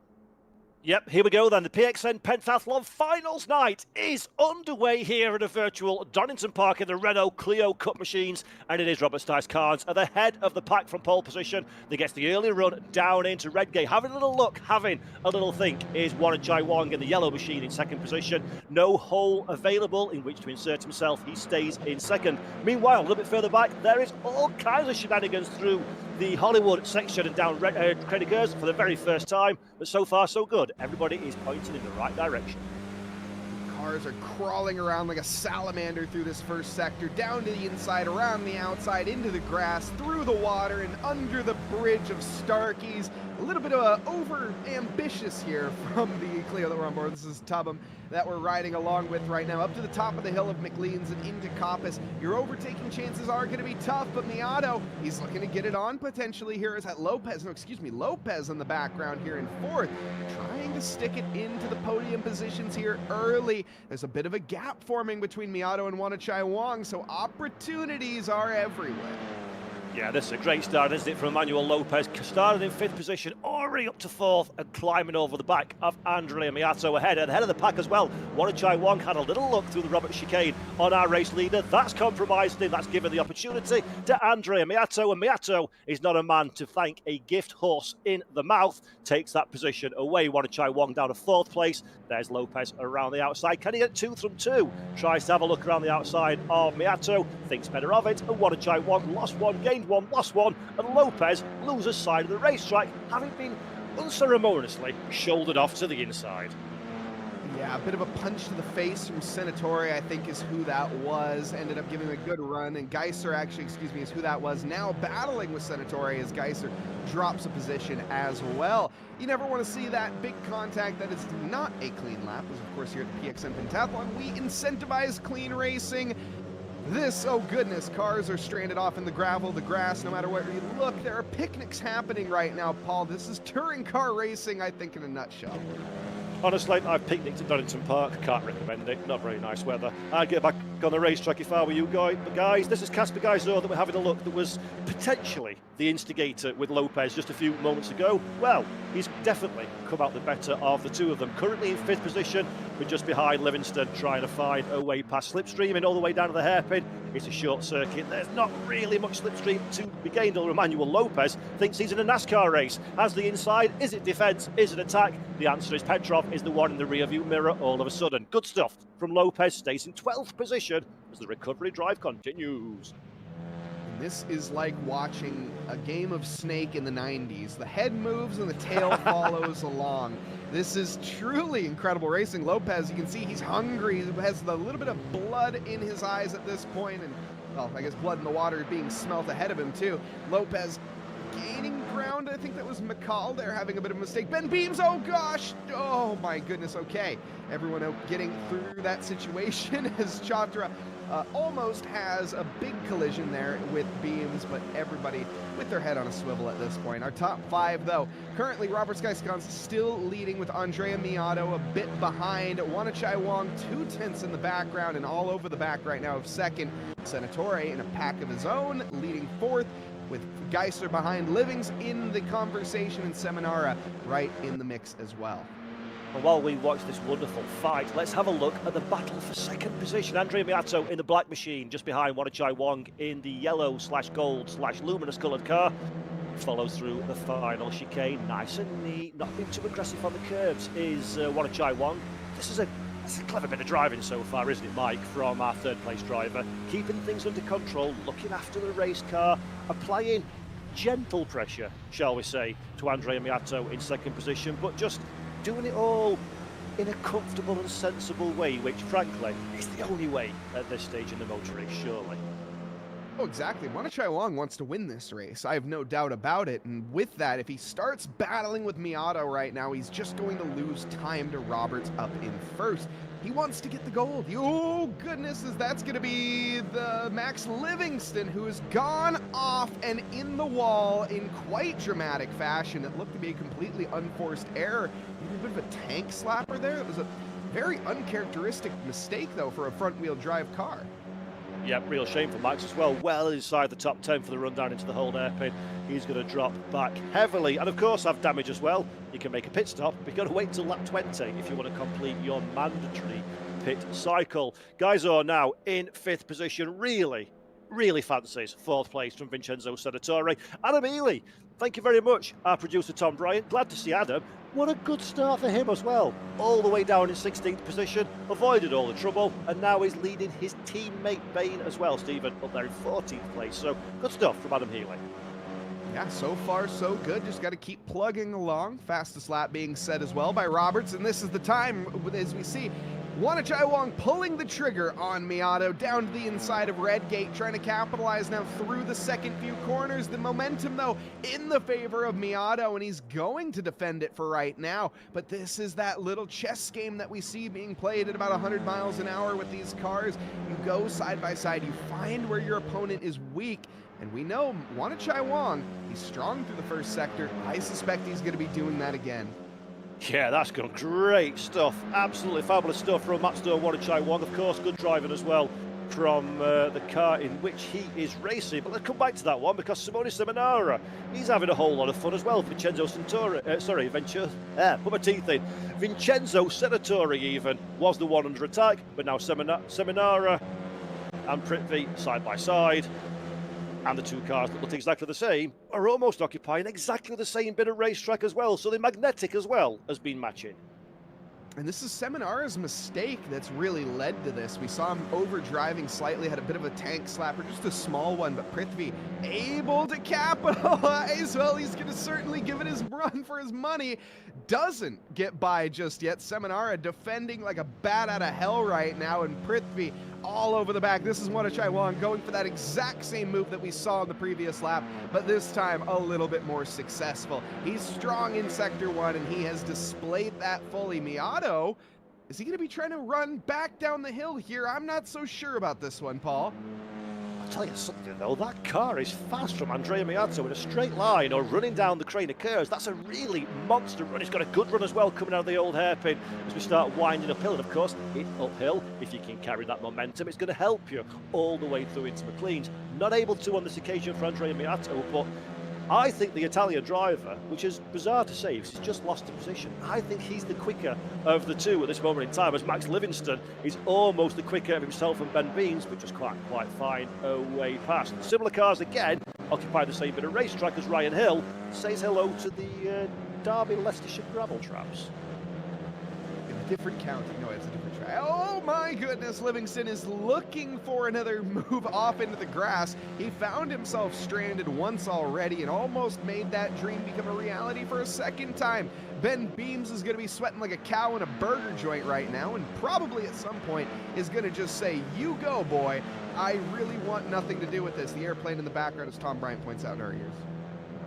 Yep, here we go then. The PXN Pentathlon Finals night is underway here at a virtual Donington Park in the Renault Clio Cup machines, and it is Robert Stice Carnes at the head of the pack from pole position that gets the early run down into Redgate. Having a little look, having a little think is Wanachai Wong in the yellow machine in second position. No hole available in which to insert himself. He stays in second. Meanwhile, a little bit further back, there is all kinds of shenanigans through the Hollywood section and down Credicers for the very first time, but so far so good. Everybody is pointing in the right direction. Cars are crawling around like a salamander through this first sector, down to the inside, around the outside, into the grass, through the water, and under the bridge of Starkeys. A little bit of over-ambitious here from the Clio that we're on board. This is Tubham that we're riding along with right now, up to the top of the hill of McLean's and into Coppice. Your overtaking chances are going to be tough, but Miato, he's looking to get it on potentially here. Is that Lopez? No, excuse me, Lopez in the background here in fourth, trying to stick it into the podium positions here early. There's a bit of a gap forming between Miato and Wanachai Wong, so opportunities are everywhere. Yeah, this is a great start, isn't it, from Emmanuel Lopez? Started in 5th position, already up to 4th, and climbing over the back of Andrea Miato ahead. At the head of the pack as well, Wanachai Wong had a little look through the Robert chicane on our race leader. That's compromised him. That's given the opportunity to Andrea Miato, and Miato is not a man to thank a gift horse in the mouth. Takes that position away. Wanachai Wong down to 4th place. There's Lopez around the outside. Can he get 2 from 2? Tries to have a look around the outside of Miato. Thinks better of it. And Wanachai Wong lost 1, gained 1, lost 1. And Lopez loses side of the racetrack, having been unceremoniously shouldered off to the inside. Yeah, a bit of a punch to the face from Senatore, I think, is who that was. Ended up giving him a good run, and Geiser, actually, excuse me, is who that was. Now battling with Senatore as Geiser drops a position as well. You never want to see that big contact. That is not a clean lap, as of course here at the PXN Pentathlon, we incentivize clean racing. This, oh goodness, cars are stranded off in the gravel, the grass, no matter where you look. There are picnics happening right now, Paul. This is touring car racing, I think, in a nutshell. Honestly, I've picnicked at Donington Park. Can't recommend it. Not very nice weather. I'd get back on the racetrack if I were you guys. But guys, this is Casper Geiser that we're having a look that was potentially the instigator with Lopez just a few moments ago. Well, he's definitely come out the better of the two of them. Currently in 5th position, we're just behind Livingston, trying to find a way past slipstreaming all the way down to the hairpin. It's a short circuit. There's not really much slipstream to be gained. Although Emmanuel Lopez thinks he's in a NASCAR race. Has the inside? Is it defence? Is it attack? The answer is Petrov is the one in the rearview mirror all of a sudden. Good stuff from Lopez. Stays in 12th position as the recovery drive continues. This is like watching a game of Snake in the 90s. The head moves and the tail follows along. This is truly incredible racing. Lopez, you can see he's hungry. He has a little bit of blood in his eyes at this point, and, well, I guess blood in the water being smelt ahead of him, too. Lopez gaining ground. I think that was McCall there having a bit of a mistake. Ben Beams, oh gosh! Oh my goodness, okay. Everyone out getting through that situation as Chatra almost has a big collision there with Beams, but everybody with their head on a swivel at this point. Our top 5, though, currently Robert Skyscons still leading with Andrea Miato a bit behind. Wanachai Wong 2/10 in the background and all over the back right now of 2nd. Senatore in a pack of his own, leading 4th, with Geiser behind. Livings in the conversation, and Seminara right in the mix as well. And while we watch this wonderful fight, let's have a look at the battle for 2nd position. Andrea Miato in the black machine, just behind Wanachai Wong in the yellow/gold/luminous coloured car. Follows through the final chicane, nice and neat, not being too aggressive on the curbs is Wanachai Wong. This is a clever bit of driving so far, isn't it, Mike, from our 3rd place driver? Keeping things under control, looking after the race car, applying gentle pressure, shall we say, to Andrea Miato in 2nd position, but just doing it all in a comfortable and sensible way, which, frankly, is the only way at this stage in the motor race, surely. Oh, exactly. Wanachai Wong wants to win this race. I have no doubt about it. And with that, if he starts battling with Miato right now, he's just going to lose time to Roberts up in 1st. He wants to get the gold. Oh, goodness, that's going to be the Max Livingston, who has gone off and in the wall in quite dramatic fashion. It looked to be a completely unforced error. A bit of a tank slapper there. It was a very uncharacteristic mistake, though, for a front-wheel drive car. Yeah, real shame for Max as well. Well inside the top 10 for the run down into the hold hairpin. He's going to drop back heavily and, of course, have damage as well. You can make a pit stop, but you've got to wait till lap 20 if you want to complete your mandatory pit cycle. Geiser now in 5th position. Really fancies 4th place from Vincenzo Senatore. Adam Ely, thank you very much. Our producer Tom Bryant, glad to see Adam. What a good start for him as well. All the way down in 16th position, avoided all the trouble, and now he's leading his teammate Bain as well, Stephen, up there in 14th place. So good stuff from Adam Healy. Yeah, so far so good. Just got to keep plugging along. Fastest lap being set as well by Roberts, and this is the time, as we see, Wanachai Wong pulling the trigger on Miato down to the inside of Red Gate, trying to capitalize now through the 2nd few corners. The momentum, though, in the favor of Miato, and he's going to defend it for right now. But this is that little chess game that we see being played at about 100 miles an hour with these cars. You go side by side, you find where your opponent is weak, and we know Wanachai Wong, he's strong through the 1st sector. I suspect he's going to be doing that again. Yeah, that's got great stuff. Absolutely fabulous stuff from Matsudo Wanachai Wong. Of course, good driving as well. from the car in which he is racing. But let's come back to that one, because Simone Seminara, he's having a whole lot of fun as well. Vincenzo put my teeth in. Vincenzo Senatore even was the one under attack, but now Seminara and Prithvi side by side, and the two cars that looked exactly the same are almost occupying exactly the same bit of racetrack as well. So the magnetic as well has been matching. And this is Seminara's mistake that's really led to this. We saw him over-driving slightly, had a bit of a tank slapper, just a small one, but Prithvi able to capitalize. Well, he's going to certainly give it his run for his money. Doesn't get by just yet. Seminara defending like a bat out of hell right now, and Prithvi all over the back. This is Mordechai-Wong going for that exact same move that we saw in the previous lap, but this time a little bit more successful. He's strong in Sector 1, and he has displayed that fully. Miato, is he going to be trying to run back down the hill here? I'm not so sure about this one, Paul. I'll tell you something though, that car is fast from Andrea Miato in a straight line or running down the Crane of Curves. That's a really monster run. He's got a good run as well coming out of the old hairpin as we start winding uphill. And of course, uphill, if you can carry that momentum, it's going to help you all the way through into McLean's. Not able to on this occasion for Andrea Miato, but I think the Italian driver, which is bizarre to say because he's just lost a position, I think he's the quicker of the two at this moment in time, as Max Livingston is almost the quicker of himself and Ben Beams, but just quite fine away past. Similar cars again, occupy the same bit of racetrack as Ryan Hill says hello to the Derby Leicestershire gravel traps. In a different county. No, it's a different track. Oh my goodness, Livingston is looking for another move off into the grass. He found himself stranded once already and almost made that dream become a reality for a second time. Ben Beams is going to be sweating like a cow in a burger joint right now, and probably at some point is going to just say, "You go, boy. I really want nothing to do with this." The airplane in the background, as Tom Bryant points out in our ears.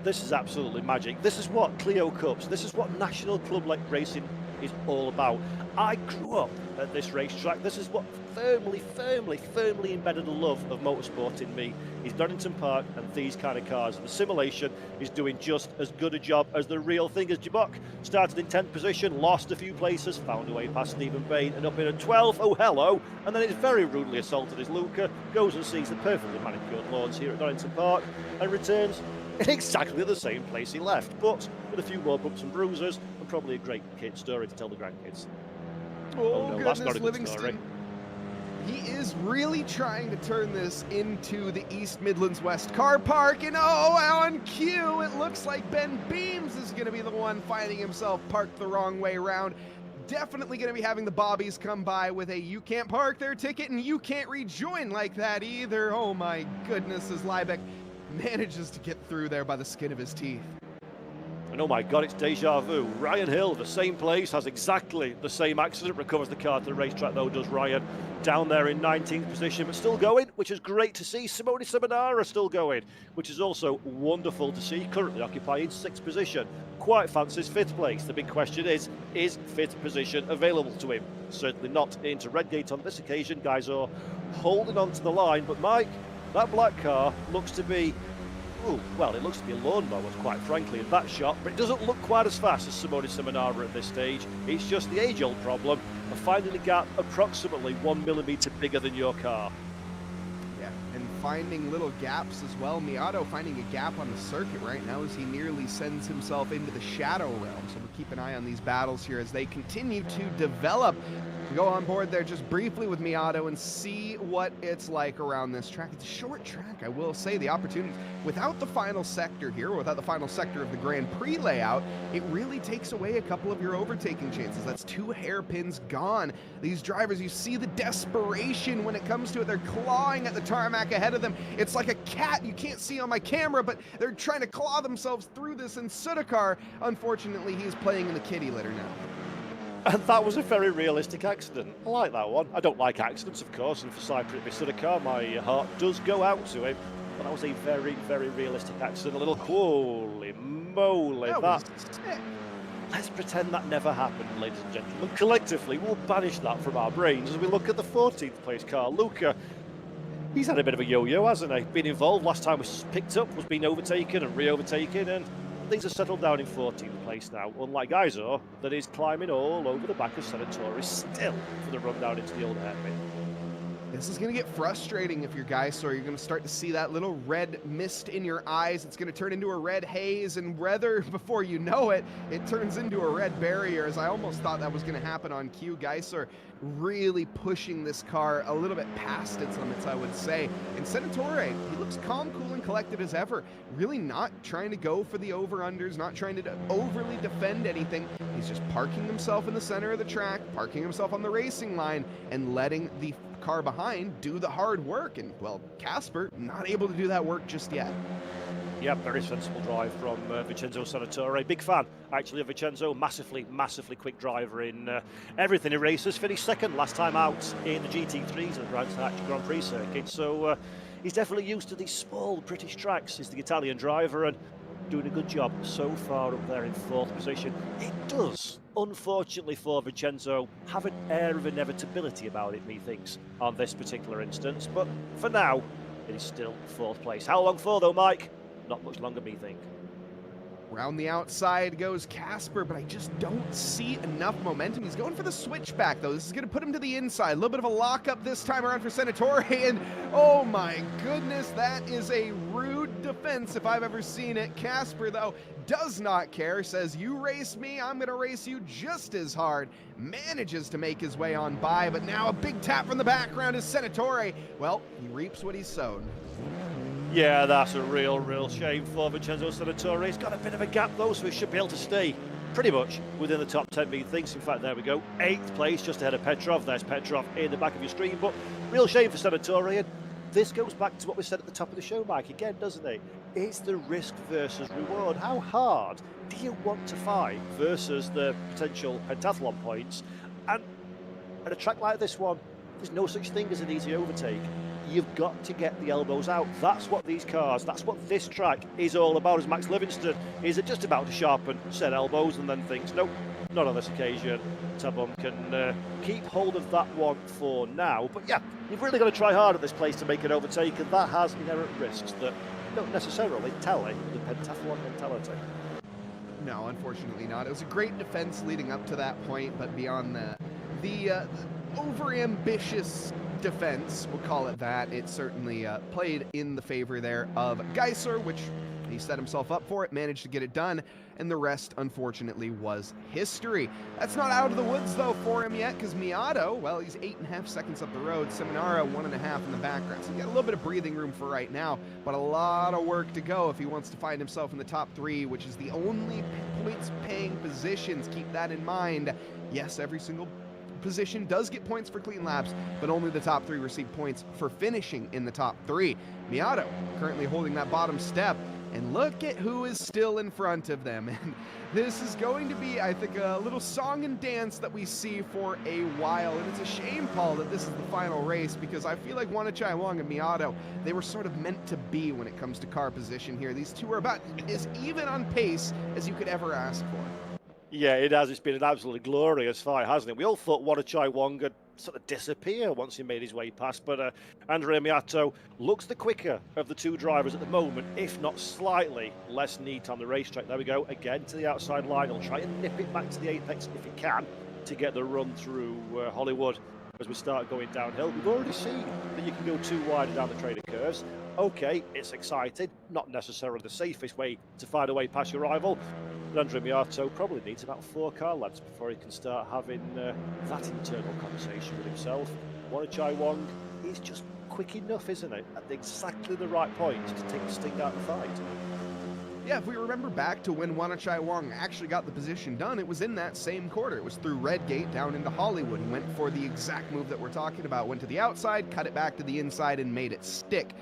This is absolutely magic. This is what Clio Cups, this is what National Club like racing is all about. I grew up at this racetrack. This is what firmly embedded a love of motorsport in me, is Donington Park and these kind of cars. And the simulation is doing just as good a job as the real thing. As Jabok started in 10th position, lost a few places, found a way past Stephen Bain and up in at 12th. Oh hello, and then it's very rudely assaulted as Luca goes and sees the perfectly manicured lawns here at Donington Park and returns in exactly the same place he left, but with a few more bumps and bruises and probably a great kid story to tell the grandkids. Oh no, goodness, that's not a good Livingston. story. He is really trying to turn this into the East Midlands West car park, and oh, on cue, it looks like Ben Beams is going to be the one finding himself parked the wrong way around. Definitely going to be having the bobbies come by with a "you can't park there" ticket, and you can't rejoin like that either. Oh my goodness, as Liebeck manages to get through there by the skin of his teeth. And oh my God, it's deja vu. Ryan Hill, the same place, has exactly the same accident, recovers the car to the racetrack though, does Ryan. Down there in 19th position, but still going, which is great to see. Simone Seminara still going, which is also wonderful to see, currently occupying 6th position. Quite fancies 5th place. The big question is 5th position available to him? Certainly not into Redgate on this occasion. Guys are holding on to the line, but Mike, that black car looks to be, well, it looks to be a lawnmower, quite frankly, in that shot, but it doesn't look quite as fast as Simone Seminara at this stage. It's just the age-old problem of finding a gap approximately 1 millimetre bigger than your car. Yeah, and finding little gaps as well. Miato finding a gap on the circuit right now as he nearly sends himself into the shadow realm. So we'll keep an eye on these battles here as they continue to develop. We go on board there just briefly with Miato and see what it's like around this track. It's a short track, I will say. The opportunities, without the final sector here, without the final sector of the Grand Prix layout, it really takes away a couple of your overtaking chances. That's 2 hairpins gone. These drivers, you see the desperation when it comes to it. They're clawing at the tarmac ahead of them. It's like a cat you can't see on my camera, but they're trying to claw themselves through this. And Sudakar, unfortunately, he's playing in the kitty litter now. And that was a very realistic accident. I like that one. I don't like accidents, of course, and for Cypriot Sudakar, my heart does go out to him. But that was a very realistic accident. A little holy moly, that. Let's pretend that never happened, ladies and gentlemen. Collectively, we'll banish that from our brains as we look at the 14th place car. Luca, he's had a bit of a yo-yo, hasn't he? Been involved. Last time was picked up, was being overtaken and re-overtaken, and things are settled down in 14th place now, unlike Izor, that is climbing all over the back of Senatore still for the run down into the old hairpin. this is going to get frustrating if you're Geisler. You're going to start to see that little red mist in your eyes. It's going to turn into a red haze, and whether before you know it, it turns into a red barrier, as I almost thought that was going to happen on cue. Geisler really pushing this car a little bit past its limits, I would say. And Senatore, he looks calm, cool, and collected as ever. Really not trying to go for the over-unders, not trying to overly defend anything. He's just parking himself in the center of the track, parking himself on the racing line, and letting the car behind do the hard work. And, well, Casper not able to do that work just yet. Yeah, very sensible drive from Vincenzo Senatore. Big fan, actually, of Vincenzo. Massively quick driver in everything he races. Finished second last time out in the GT3s at the Grand Prix circuit. So he's definitely used to these small British tracks. He's the Italian driver and doing a good job so far up there in fourth position. It does, unfortunately for Vincenzo, have an air of inevitability about it, methinks, on this particular instance. But for now, it is still fourth place. How long for, though, Mike? Not much longer, me think. Around the outside goes Casper, but I just don't see enough momentum. He's going for the switchback, though. This is going to put him to the inside. A little bit of a lockup this time around for Senatore, and oh my goodness, that is a rude defense if I've ever seen it. Casper, though, does not care, says, you race me, I'm going to race you just as hard. Manages to make his way on by, but now a big tap from the background is Senatore. Well, he reaps what he's sown. Yeah, that's a real shame for Vincenzo Senatore. He's got a bit of a gap though, so he should be able to stay pretty much within the top 10 methinks. In fact, there we go, 8th place, just ahead of Petrov. There's Petrov in the back of your screen, but real shame for Senatore. And this goes back to what we said at the top of the show, Mike, again, doesn't it? It's the risk versus reward. How hard do you want to fight versus the potential pentathlon points? And at a track like this one, there's no such thing as an easy overtake. You've got to get the elbows out. That's what these cars, that's what this track is all about. As Max Livingston is just about to sharpen said elbows and then thinks, nope, not on this occasion. Tabon can keep hold of that one for now. But yeah, you've really got to try hard at this place to make an overtake, and that has inherent risks that don't necessarily tally the pentathlon mentality. No, unfortunately not. It was a great defense leading up to that point, but beyond that, the over-ambitious defense, we'll call it that, it certainly played in the favor there of Geisler, which he set himself up for it, managed to get it done, and the rest, unfortunately, was history. That's not out of the woods, though, for him yet, because Miato, well, he's 8.5 seconds up the road, Seminara 1.5 in the background, so he's got a little bit of breathing room for right now, but a lot of work to go if he wants to find himself in the top 3, which is the only points-paying positions. Keep that in mind. Yes, every single position does get points for clean laps, but only the top 3 receive points for finishing in the top 3. Miato currently holding that bottom step, and look at who is still in front of them. And this is going to be, I think, a little song and dance that we see for a while. And it's a shame, Paul, that this is the final race, because I feel like Wanachai Wong and Miato, they were sort of meant to be when it comes to car position here. These two are about as even on pace as you could ever ask for. Yeah, it has. It's been an absolutely glorious fight, hasn't it? We all thought Wanachai Wong would sort of disappear once he made his way past, but Andrea Miato looks the quicker of the two drivers at the moment, if not slightly less neat on the racetrack. There we go, again to the outside line. He'll try and nip it back to the apex if he can to get the run through Hollywood as we start going downhill. We've already seen that you can go too wide down the trailer curves. Okay, it's exciting, not necessarily the safest way to find a way past your rival. But Andrea Miato probably needs about 4 car lengths before he can start having that internal conversation with himself. Wanachai Wong, he's just quick enough, isn't it, at exactly the right point to take the sting out of the fight. Yeah, if we remember back to when Wanachai Wong actually got the position done, it was in that same quarter. It was through Redgate down into Hollywood. He went for the exact move that we're talking about. Went to the outside, cut it back to the inside, and made it stick.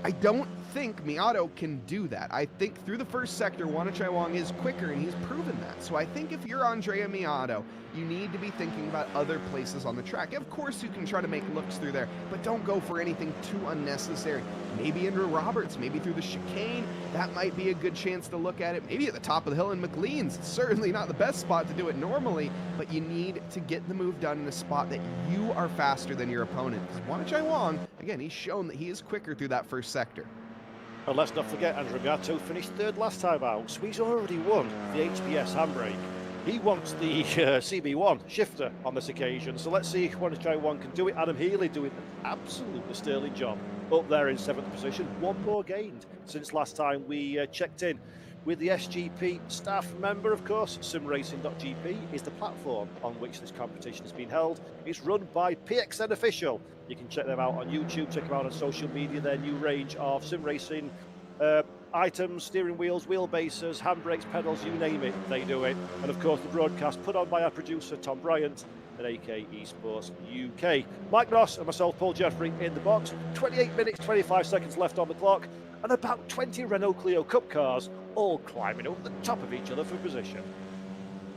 I don't think Miato can do that. I think through the first sector, Wanachai Wong is quicker, and he's proven that. So I think if you're Andrea Miato, you need to be thinking about other places on the track. Of course, you can try to make looks through there, but don't go for anything too unnecessary. Maybe Andrew Roberts, maybe through the chicane, that might be a good chance to look at it. Maybe at the top of the hill in McLean's. It's certainly not the best spot to do it normally, but you need to get the move done in a spot that you are faster than your opponent. Because Wanachai Wong, again, he's shown that he is quicker through that first sector. And let's not forget, Andrea Miato finished 3rd last time out, so he's already won the HBS handbrake He wants the CB1 shifter on this occasion, so let's see if One Try One can do it. Adam Healy doing an absolutely sterling job up there in 7th position. One more gained since last time we checked in with the SGP staff member, of course. Simracing.GP is the platform on which this competition has been held. It's run by PXN Official. You can check them out on YouTube, check them out on social media, their new range of sim racing items, steering wheels, wheelbases, handbrakes, pedals, you name it, they do it. And of course the broadcast put on by our producer Tom Bryant at AK Esports UK. Mike Ross and myself, Paul Jeffrey, in the box. 28 minutes, 25 seconds left on the clock, and about 20 Renault Clio Cup cars all climbing over the top of each other for position.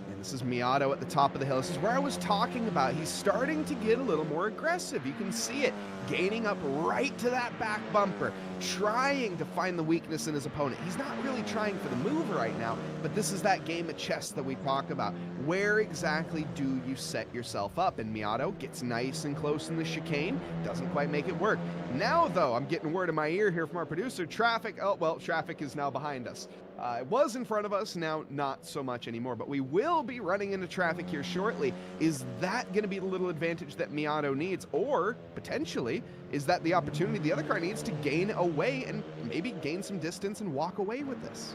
And this is Miato at the top of the hill. This is where I was talking about. He's starting to get a little more aggressive. You can see it, gaining up right to that back bumper, trying to find the weakness in his opponent. He's not really trying for the move right now, but this is that game of chess that we talk about. Where exactly do you set yourself up? And Miato gets nice and close in the chicane, doesn't quite make it work. Now, though, I'm getting word in my ear here from our producer, traffic, oh, well, traffic is now behind us. It was in front of us, now not so much anymore, but we will be running into traffic here shortly. Is that going to be the little advantage that Miato needs? Or, potentially, is that the opportunity the other car needs to gain away and maybe gain some distance and walk away with this?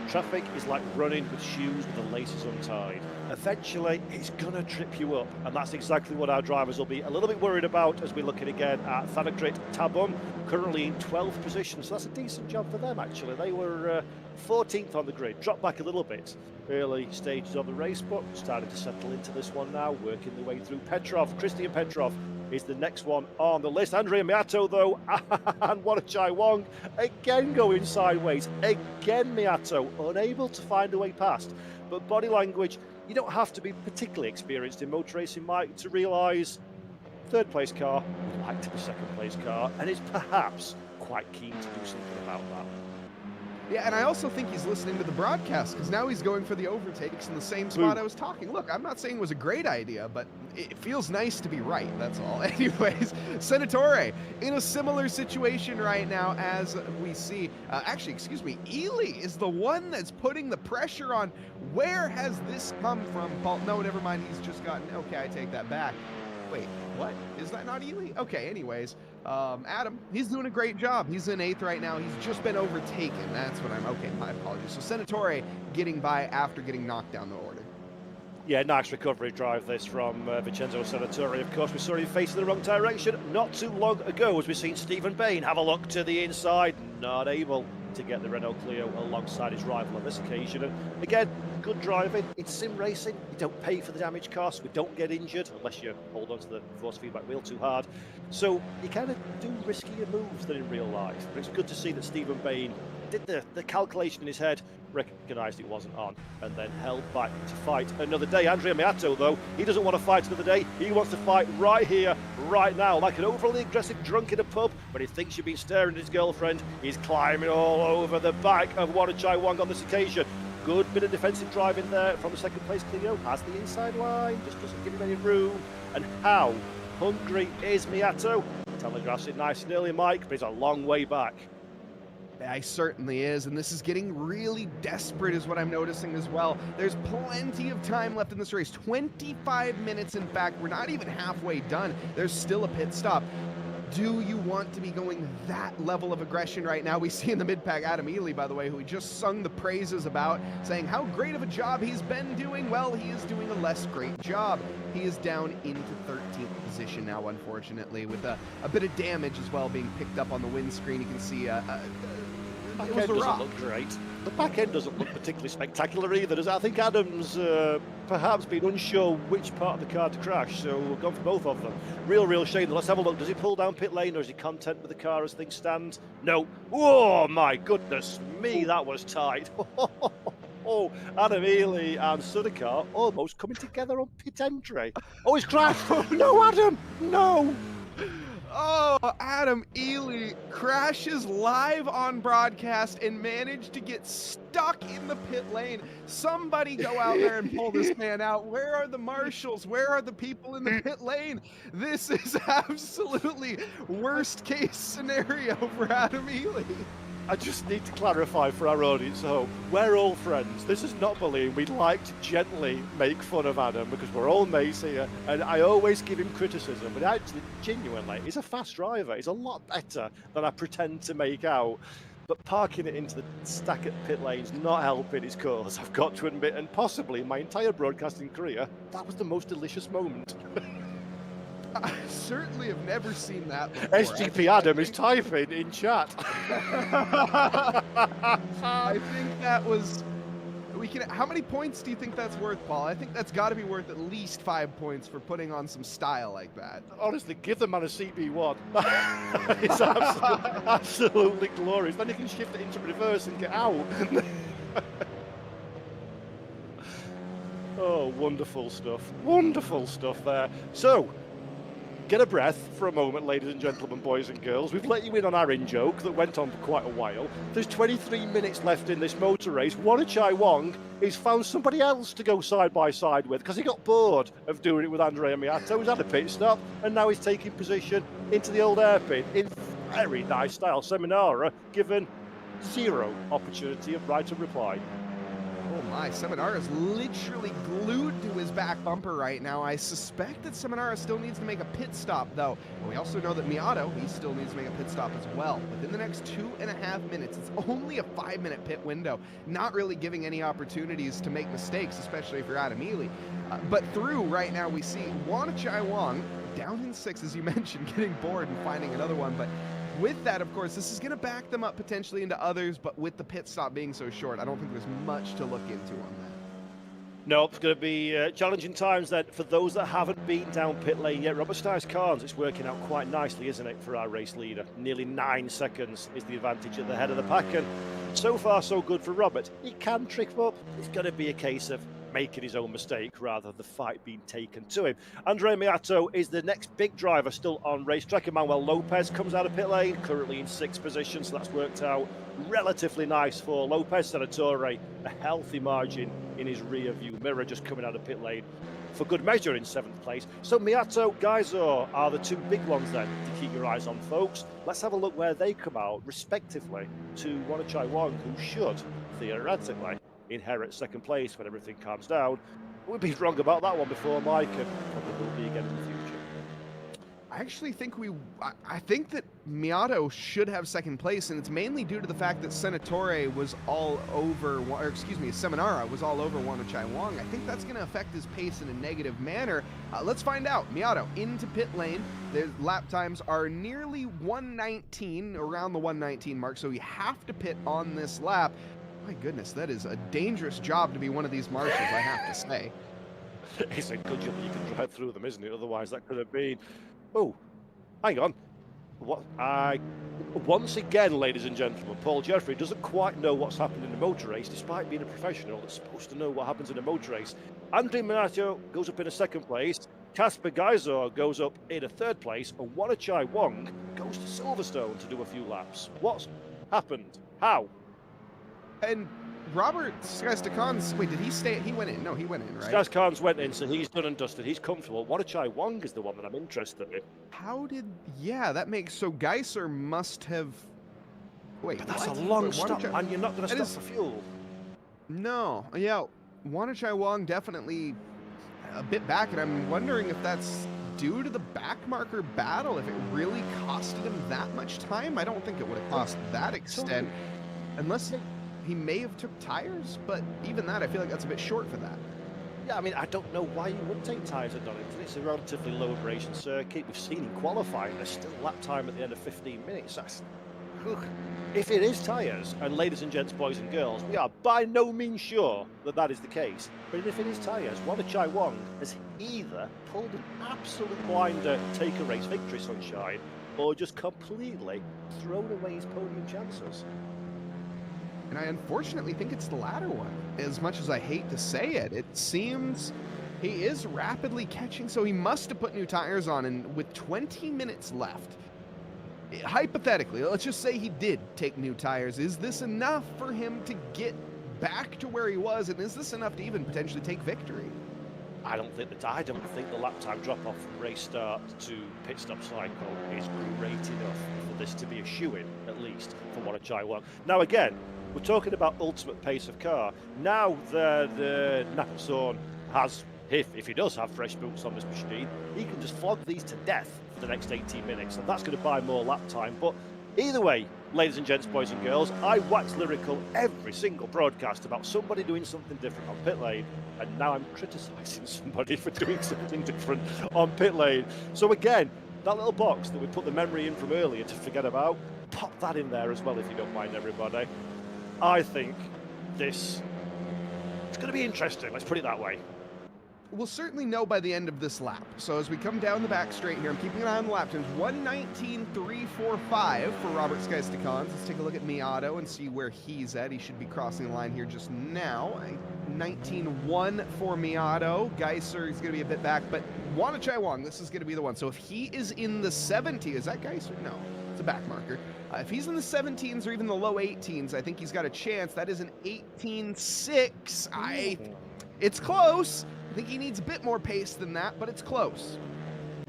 Traffic is like running with shoes with the laces untied. Eventually, it's going to trip you up, and that's exactly what our drivers will be a little bit worried about as we're looking again at Thanakrit Tabum, currently in 12th position, so that's a decent job for them, actually. They were 14th on the grid, dropped back a little bit early stages of the race, but starting to settle into this one now, working their way through. Christian Petrov is the next one on the list. Andrea Miato, though, and Wanachai Wong again going sideways. Again, Miato unable to find a way past. But body language, you don't have to be particularly experienced in motor racing, Mike, to realise third place car would like to be second place car and is perhaps quite keen to do something about that. Yeah, and I also think he's listening to the broadcast, because now he's going for the overtakes in the same spot I was talking. Look, I'm not saying it was a great idea, but it feels nice to be right, that's all. Anyways, Senatore in a similar situation right now as we see. Actually, excuse me, Ely is the one that's putting the pressure on. Where has this come from, Paul? No, never mind, he's just gotten, okay, I take that back. Wait, what? Is that not Ely? Okay, anyways, Adam, he's doing a great job. He's in 8th right now. He's just been overtaken. That's what okay, my apologies. So Senatore getting by after getting knocked down the order. Yeah, nice recovery drive this from Vincenzo Senatore. Of course, we saw him facing the wrong direction not too long ago, as we've seen Stephen Bain have a look to the inside, not able to get the Renault Clio alongside his rival on this occasion. And again, good driving. It's sim racing. You don't pay for the damage costs. We don't get injured unless you hold on to the force feedback wheel too hard. So you kind of do riskier moves than in real life. But it's good to see that Stephen Bain did the calculation in his head, recognised it wasn't on, and then held back to fight another day. Andrea Miato, though, he doesn't want to fight another day. He wants to fight right here, right now. Like an overly aggressive drunk in a pub, but he thinks you've been staring at his girlfriend. He's climbing all over the back of Wanachai Wong on this occasion. Good bit of defensive driving there from the second place Clio. Has the inside line, just doesn't give him any room. And how hungry is Miato? Telegraphs it nice and early, Mike, but he's a long way back. Yeah, he certainly is, and this is getting really desperate is what I'm noticing as well. There's plenty of time left in this race, 25 minutes in fact. We're not even halfway done. There's still a pit stop. Do you want to be going that level of aggression right now? We see in the mid-pack Adam Ely, by the way, who we just sung the praises about, saying how great of a job he's been doing. Well, he is doing a less great job. He is down into 13th position now, unfortunately, with a bit of damage as well being picked up on the windscreen. You can see Back end doesn't look great. The back end doesn't look particularly spectacular either, does it? I think Adam's perhaps been unsure which part of the car to crash, so we've gone for both of them. Real shame. Let's have a look. Does he pull down pit lane, or is he content with the car as things stand? No. Oh my goodness me, that was tight. Oh, Adam Ely and Sudakar almost coming together on pit entry. Oh, he's crashed. No, Adam, no. Oh, Adam Ely crashes live on broadcast and managed to get stuck stuck in the pit lane. Somebody go out there and pull this man out. Where are the marshals? Where are the people in the pit lane? This is absolutely worst case scenario for Adam Ely. I just need to clarify for our audience at home, we're all friends. This is not bullying. We'd like to gently make fun of Adam because we're all mates here, and I always give him criticism, but actually, genuinely, he's a fast driver. He's a lot better than I pretend to make out. But parking it into the stack at pit lane's not helping his cause, I've got to admit, and possibly in my entire broadcasting career, that was the most delicious moment. I certainly have never seen that before. SGP Adam is typing in chat. I think that was... How many points do you think that's worth, Paul? I think that's got to be worth at least 5 points for putting on some style like that. Honestly, give the man a CB1. It's absolutely glorious. Then you can shift it into reverse and get out. Oh, wonderful stuff. Wonderful stuff there. So, get a breath for a moment, ladies and gentlemen, boys and girls. We've let you in on our in-joke that went on for quite a while. There's 23 minutes left in this motor race. Wanachai Wong has found somebody else to go side by side with because he got bored of doing it with Andrea Miato. He's had a pit stop and now he's taking position into the old airpin in very nice style. Seminara given 0 opportunity of right of reply. Oh my, Seminara is literally glued to his back bumper right now. I suspect that Seminara still needs to make a pit stop, though. And we also know that Miato, he still needs to make a pit stop as well. Within the next 2.5 minutes, it's only a 5-minute pit window, not really giving any opportunities to make mistakes, especially if you're Adam Ely. But through right now, we see Wanachai Wong down in 6, as you mentioned, getting bored and finding another one. But with that, of course, this is going to back them up potentially into others, but with the pit stop being so short, I don't think there's much to look into on that. No, it's going to be challenging times then for those that haven't been down pit lane yet. Robert Stice-Carnes, it's working out quite nicely, isn't it, for our race leader? Nearly 9 seconds is the advantage at the head of the pack, and so far so good for Robert. He can trick him up. It's going to be a case of making his own mistake rather than the fight being taken to him. Andrea Miato is the next big driver still on racetrack. Manuel Lopez comes out of pit lane, currently in 6th position, so that's worked out relatively nice for Lopez. Senatore, a healthy margin in his rear view mirror, just coming out of pit lane for good measure in 7th place. So Miato, Geisor are the 2 big ones then to keep your eyes on, folks. Let's have a look where they come out respectively to Wanachai Wong, who should theoretically inherit 2nd place when everything calms down. We'd be wrong about that one before, Mike, and probably will be again in the future. I actually think I think that Miato should have 2nd place, and it's mainly due to the fact that Senatore was all over, or excuse me, Seminara was all over Wanachai Wong. I think that's going to affect his pace in a negative manner. Let's find out. Miato into pit lane. Their lap times are nearly 119, around the 119 mark, so you have to pit on this lap. My goodness, that is a dangerous job to be one of these marshals, I have to say. It's a good job you can drive through them, isn't it? Otherwise, that could have been... Oh, hang on. Once again, ladies and gentlemen, Paul Jeffrey doesn't quite know what's happened in a motor race, despite being a professional that's supposed to know what happens in a motor race. Andrea Miato goes up in a 2nd place, Casper Geisor goes up in a 3rd place, and Wanachai Wong goes to Silverstone to do a few laps. What's happened? How? And Robert Stice-Carnes, wait, did he stay? He went in. No, he went in, right? Stice-Carnes went in, so he's done and dusted. He's comfortable. Wanachai Wong is the one that I'm interested in. How did... Yeah, that makes... So Geisor must have... Wait, but that's a long stop, and you're not going to stop for fuel. No. Yeah, Wanachai Wong definitely a bit back, and I'm wondering if that's due to the backmarker battle, if it really costed him that much time. I don't think it would have cost that extent, unless... He may have took tires, but even that, I feel like that's a bit short for that. Yeah, I mean, I don't know why you would take tires at Donington. It's a relatively low abrasion circuit. We've seen in qualifying, there's still lap time at the end of 15 minutes. That's... If it is tires, and ladies and gents, boys and girls, we are by no means sure that that is the case. But if it is tires, Wanachai Wong has either pulled an absolute blinder, take a race victory, sunshine, or just completely thrown away his podium chances. And I unfortunately think it's the latter one. As much as I hate to say it, it seems he is rapidly catching, so he must have put new tires on, and with 20 minutes left, hypothetically, let's just say he did take new tires. Is this enough for him to get back to where he was, and is this enough to even potentially take victory? I don't think the lap time drop off from race start to pit stop cycle is great enough for this to be a shoo-in, at least for Wonachai Wong. Now again, we're talking about ultimate pace of car. Now the Nakasone has, if he does have fresh boots on this machine, he can just flog these to death for the next 18 minutes, and that's going to buy more lap time. But either way, ladies and gents, boys and girls, I wax lyrical every single broadcast about somebody doing something different on pit lane, and now I'm criticising somebody for doing something different on pit lane. So again, that little box that we put the memory in from earlier to forget about, pop that in there as well if you don't mind, everybody. I think it's going to be interesting, let's put it that way. We'll certainly know by the end of this lap. So as we come down the back straight here, I'm keeping an eye on the lap times. 1:19.345 for Robert Skystakans. Let's take a look at Miato and see where he's at. He should be crossing the line here just now. 19.1 for Miato. Geiser is going to be a bit back, but Wonachai Wong, this is going to be the one. So if he is in the 70s, is that Geiser? No, it's a back marker. If he's in the 17s or even the low 18s, I think he's got a chance. That is an 18.6. It's close. I think he needs a bit more pace than that, but it's close.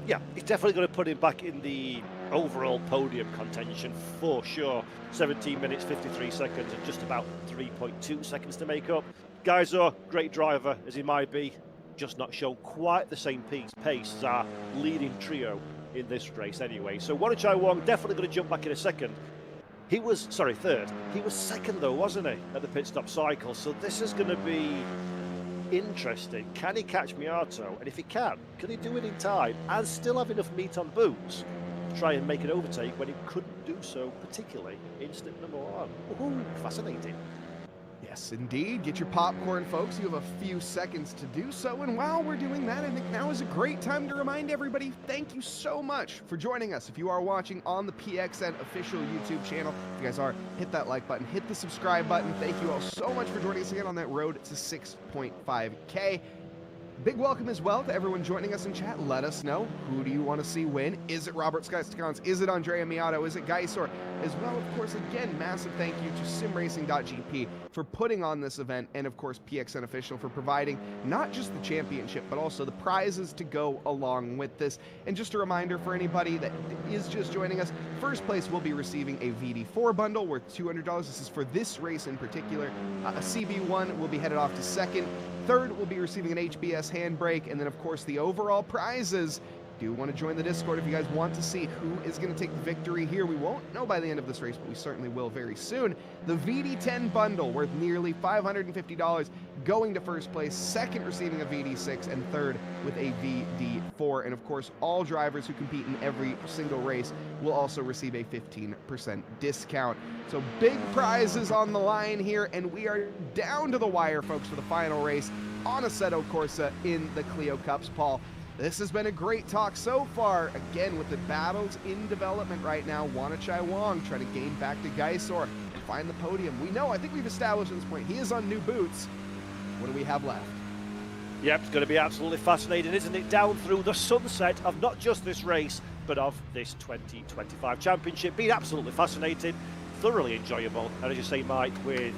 Yeah, he's definitely going to put him back in the overall podium contention for sure. 17 minutes, 53 seconds, and just about 3.2 seconds to make up. Geiser, great driver as he might be, just not shown quite the same pace as our leading trio in this race anyway. So Wonachai Wong definitely going to jump back in a second. Third. He was second though, wasn't he, at the pit stop cycle? So this is going to be interesting. Can he catch Miato? And if he can he do it in time and still have enough meat on boots to try and make an overtake when he couldn't do so, particularly in stint number one? Ooh, fascinating. Yes, indeed. Get your popcorn, folks. You have a few seconds to do so. And while we're doing that, I think now is a great time to remind everybody, thank you so much for joining us. If you are watching on the PXN official YouTube channel, if you guys are, hit that like button, hit the subscribe button. Thank you all so much for joining us again on that road to 6.5K. Big welcome as well to everyone joining us in chat. Let us know, who do you want to see win? Is it Robert Skystakans? Is it Andrea Miato? Is it Geiser? As well, of course, again, massive thank you to Simracing.GP for putting on this event, and of course PXN Official for providing not just the championship, but also the prizes to go along with this. And just a reminder for anybody that is just joining us, first place will be receiving a VD4 bundle worth $200. This is for this race in particular. A CB1 will be headed off to second. Third will be receiving an HBS handbrake, and then of course the overall prizes. Do want to join the Discord if you guys want to see who is going to take the victory here. We won't know by the end of this race, but we certainly will very soon. The VD10 bundle worth nearly $550 going to first place, second receiving a VD6, and third with a VD4. And of course, all drivers who compete in every single race will also receive a 15% discount. So big prizes on the line here, and we are down to the wire, folks, for the final race on Assetto Corsa in the Clio Cups. Paul, this has been a great talk so far. Again, with the battles in development right now, Wonachai Wong trying to gain back to Geiser and find the podium. We know, I think we've established at this point, he is on new boots. What do we have left? Yep, it's going to be absolutely fascinating, isn't it? Down through the sunset of not just this race, but of this 2025 championship. Been absolutely fascinating, thoroughly enjoyable. And as you say, Mike, with,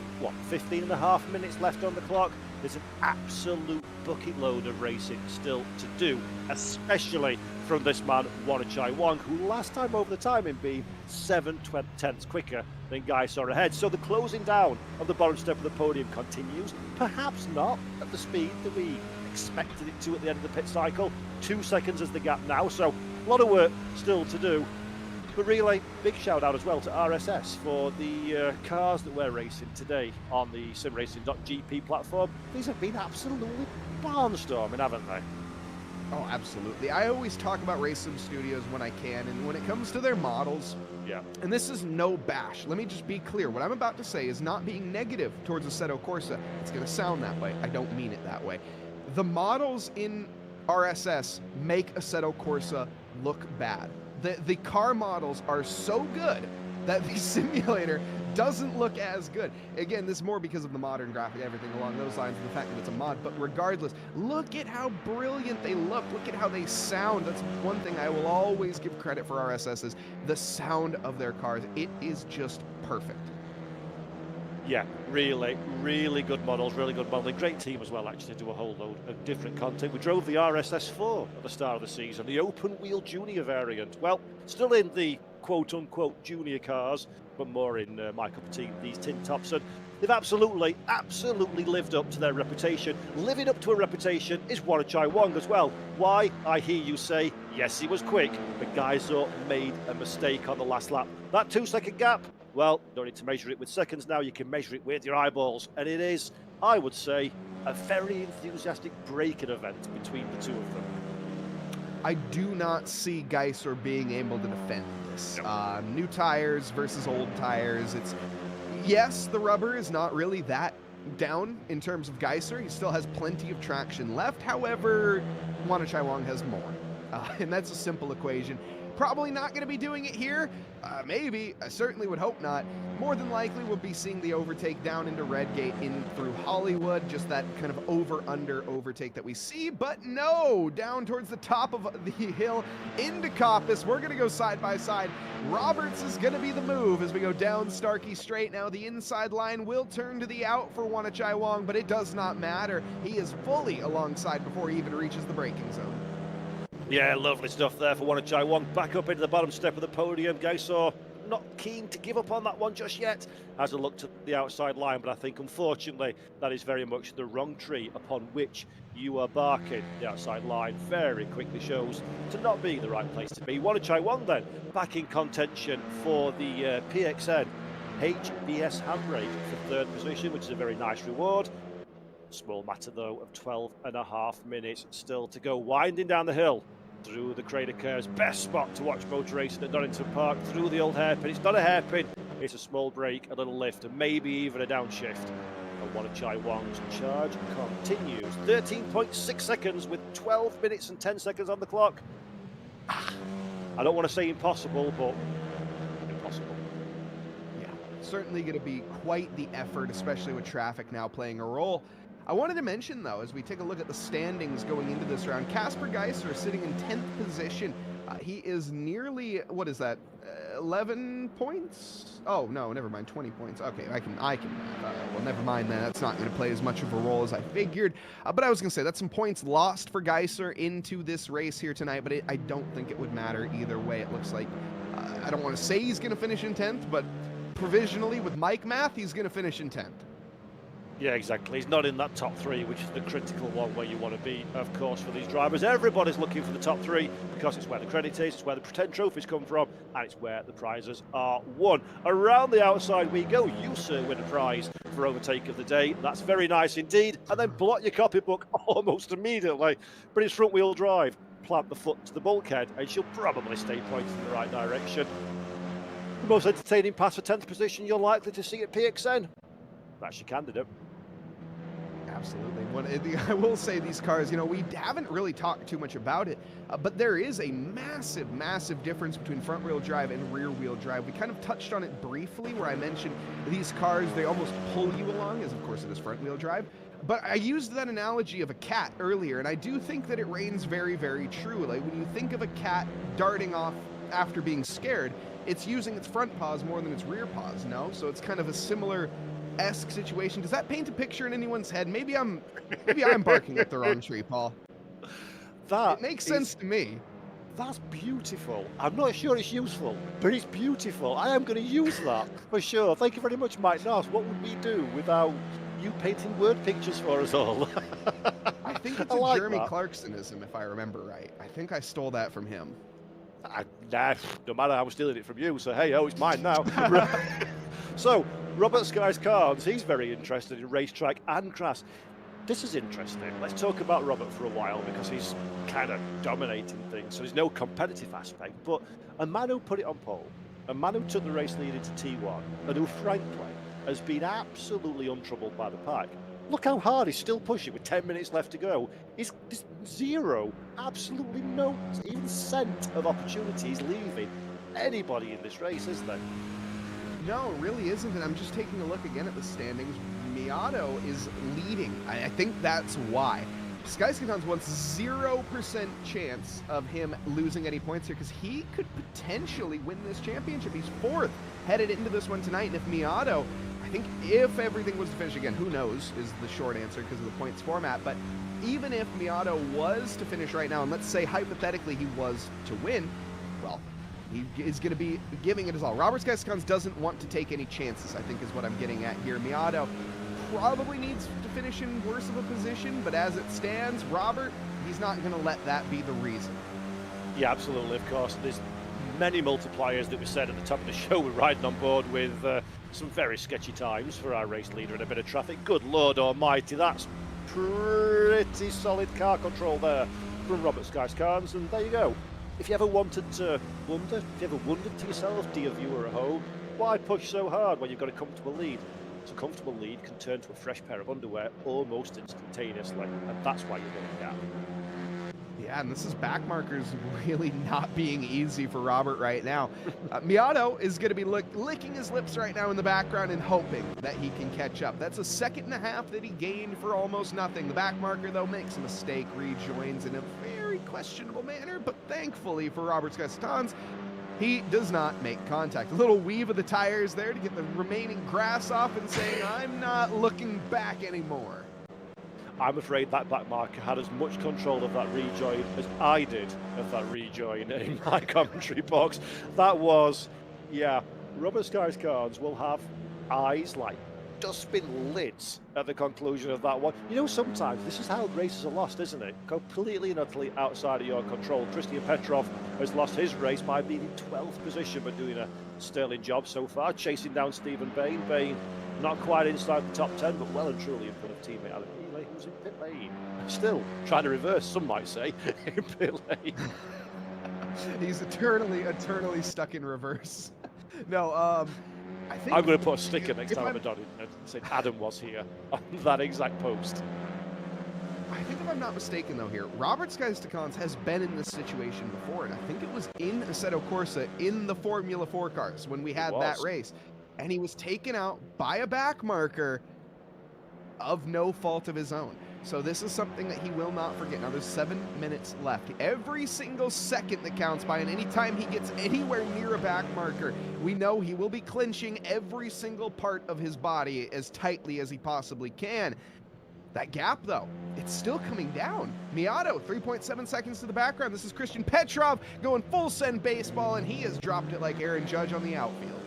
15.5 minutes left on the clock, there's an absolute bucket load of racing still to do, especially from this man, Wonachai Wong, who last time over the timing being 7/10 quicker than Geiser ahead. So the closing down of the bottom step of the podium continues, perhaps not at the speed that we expected it to at the end of the pit cycle. 2 seconds is the gap now, so a lot of work still to do. But really, big shout out as well to RSS for the cars that we're racing today on the Simracing.GP platform. These have been absolutely barnstorming, haven't they? Oh, absolutely. I always talk about Race Sim Studios when I can, and when it comes to their models, and this is no bash. Let me just be clear. What I'm about to say is not being negative towards Assetto Corsa. It's going to sound that way. I don't mean it that way. The models in RSS make Assetto Corsa look bad. The car models are so good that the simulator doesn't look as good. Again, this is more because of the modern graphic, everything along those lines, and the fact that it's a mod, but regardless, look at how brilliant they look. Look at how they sound. That's one thing I will always give credit for RSS is the sound of their cars. It is just perfect. Yeah, really, really good models, really good modelling. Great team as well, actually, to do a whole load of different content. We drove the RSS4 at the start of the season, the open wheel junior variant. Well, still in the quote-unquote junior cars, but more in my cup of tea, these tin tops. And they've absolutely lived up to their reputation. Living up to a reputation is Wanachai Wong as well. Why? I hear you say, yes, he was quick, but Gaiso made a mistake on the last lap. That 2-second gap, well, don't need to measure it with seconds now, you can measure it with your eyeballs. And it is, I would say, a very enthusiastic braking event between the two of them. I do not see Geiser being able to defend this. New tires versus old tires. Yes, the rubber is not really that down in terms of Geiser. He still has plenty of traction left. However, Wanachai Wong has more. And that's a simple equation. Probably not going to be doing it here. Maybe. I certainly would hope not. More than likely, we'll be seeing the overtake down into Redgate in through Hollywood. Just that kind of over-under overtake that we see. But no! Down towards the top of the hill into Coppice. We're going to go side by side. Roberts is going to be the move as we go down Starkey Straight. Now the inside line will turn to the out for Wanachai Wong, but it does not matter. He is fully alongside before he even reaches the braking zone. Yeah, lovely stuff there for Wanachai Wong. Back up into the bottom step of the podium. Gaiso not keen to give up on that one just yet. Has a look to the outside line, but I think unfortunately that is very much the wrong tree upon which you are barking. The outside line very quickly shows to not be the right place to be. Wanachai Wong then back in contention for the PXN HBS handbrake for third position, which is a very nice reward. Small matter though of 12.5 minutes still to go, winding down the hill through the Crater Curves. Best spot to watch motor racing at Donington Park, through the old hairpin. It's not a hairpin, it's a small break, a little lift, and maybe even a downshift. And Wanachai Wong's charge continues. 13.6 seconds with 12 minutes and 10 seconds on the clock. I don't want to say impossible, but impossible. Yeah, certainly going to be quite the effort, especially with traffic now playing a role. I wanted to mention, though, as we take a look at the standings going into this round, Casper Geiser sitting in 10th position. He is nearly, what is that, 11 points? Oh, no, never mind, 20 points. Okay, I can well, never mind then. That's not going to play as much of a role as I figured. But I was going to say, that's some points lost for Geiser into this race here tonight, but I don't think it would matter either way. It looks like, I don't want to say he's going to finish in 10th, but provisionally with Mike math, he's going to finish in 10th. Yeah, exactly. He's not in that top three, which is the critical one where you want to be, of course, for these drivers. Everybody's looking for the top three because it's where the credit is, it's where the pretend trophies come from, and it's where the prizes are won. Around the outside we go. You, sir, win a prize for overtake of the day. That's very nice indeed. And then blot your copybook almost immediately. But it's front-wheel drive. Plant the foot to the bulkhead, and she'll probably stay pointed in the right direction. The most entertaining pass for 10th position you're likely to see at PXN. That's your candidate. Absolutely. I will say these cars, we haven't really talked too much about it, but there is a massive difference between front-wheel drive and rear-wheel drive. We kind of touched on it briefly where I mentioned these cars, they almost pull you along, as of course it is front-wheel drive. But I used that analogy of a cat earlier, and I do think that it reigns very, very true. Like when you think of a cat darting off after being scared, it's using its front paws more than its rear paws, no? So it's kind of a similar-esque situation. Does that paint a picture in anyone's head? Maybe I'm barking at the wrong tree, Paul. It makes sense to me. That's beautiful. I'm not sure it's useful, but it's beautiful. I am going to use that for sure. Thank you very much, Mike Nars. What would we do without you painting word pictures for us all? I think it's a Jeremy Clarksonism, if I remember right. I think I stole that from him. Nah, no matter, I was stealing it from you, so hey, it's mine now. So, Robert Sky's Carnes, he's very interested in racetrack and crash. This is interesting. Let's talk about Robert for a while because he's kind of dominating things, so there's no competitive aspect. But a man who put it on pole, a man who took the race lead into T1, and who frankly has been absolutely untroubled by the pack. Look how hard he's still pushing with 10 minutes left to go. There's zero, absolutely no even scent of opportunities leaving anybody in this race, is there? No, it really isn't, and I'm just taking a look again at the standings. Miato is leading. I think that's why. Skyskaton's wants 0% chance of him losing any points here because he could potentially win this championship. He's 4th headed into this one tonight, and if Miato, I think if everything was to finish again, who knows is the short answer because of the points format, but even if Miato was to finish right now, and let's say hypothetically he was to win, well, he is going to be giving it his all. Robert Skyskons doesn't want to take any chances, I think is what I'm getting at here. Miato probably needs to finish in worse of a position, but as it stands, Robert, he's not going to let that be the reason. Yeah, absolutely, of course. There's many multipliers that we said at the top of the show. We're riding on board with some very sketchy times for our race leader and a bit of traffic. Good Lord Almighty, that's pretty solid car control there from Robert Skyskons, and there you go. If you ever wanted to wonder, if you ever wondered to yourself, dear viewer at home, why push so hard when you've got a comfortable lead? So a comfortable lead can turn to a fresh pair of underwear almost instantaneously, and that's why you're getting a gap. Yeah, and this is back markers really not being easy for Robert right now. Miato is going to be licking his lips right now in the background and hoping that he can catch up. That's a 1.5 seconds that he gained for almost nothing. The back marker, though, makes a mistake, rejoins in a very questionable manner, but thankfully for Robert Skyskons, he does not make contact. A little weave of the tires there to get the remaining grass off and saying, I'm not looking back anymore. I'm afraid that back marker had as much control of that rejoin as I did of that rejoin in my commentary box. That was, yeah, Robert Skyskons will have eyes like dustbin lids at the conclusion of that one. You know, sometimes this is how races are lost, isn't it? Completely and utterly outside of your control. Christian Petrov has lost his race by being in 12th position, but doing a sterling job so far, chasing down Stephen Bain. Bain not quite inside the top 10, but well and truly in front of teammate Adam Healy, who's in pit lane. Still trying to reverse, some might say, in pit lane. He's eternally stuck in reverse. No, I think I'm going to put a sticker next time I'm at Donington and say Adam was here on that exact post. I think if I'm not mistaken, though, here, Robert Skyskons has been in this situation before, and I think it was in Assetto Corsa in the Formula 4 cars when we had that race, and he was taken out by a back marker of no fault of his own. So this is something that he will not forget. Now, there's 7 minutes left. Every single second that counts by, and anytime he gets anywhere near a back marker, we know he will be clinching every single part of his body as tightly as he possibly can. That gap, though, it's still coming down. Miato, 3.7 seconds to the background. This is Christian Petrov going full send baseball, and he has dropped it like Aaron Judge on the outfield.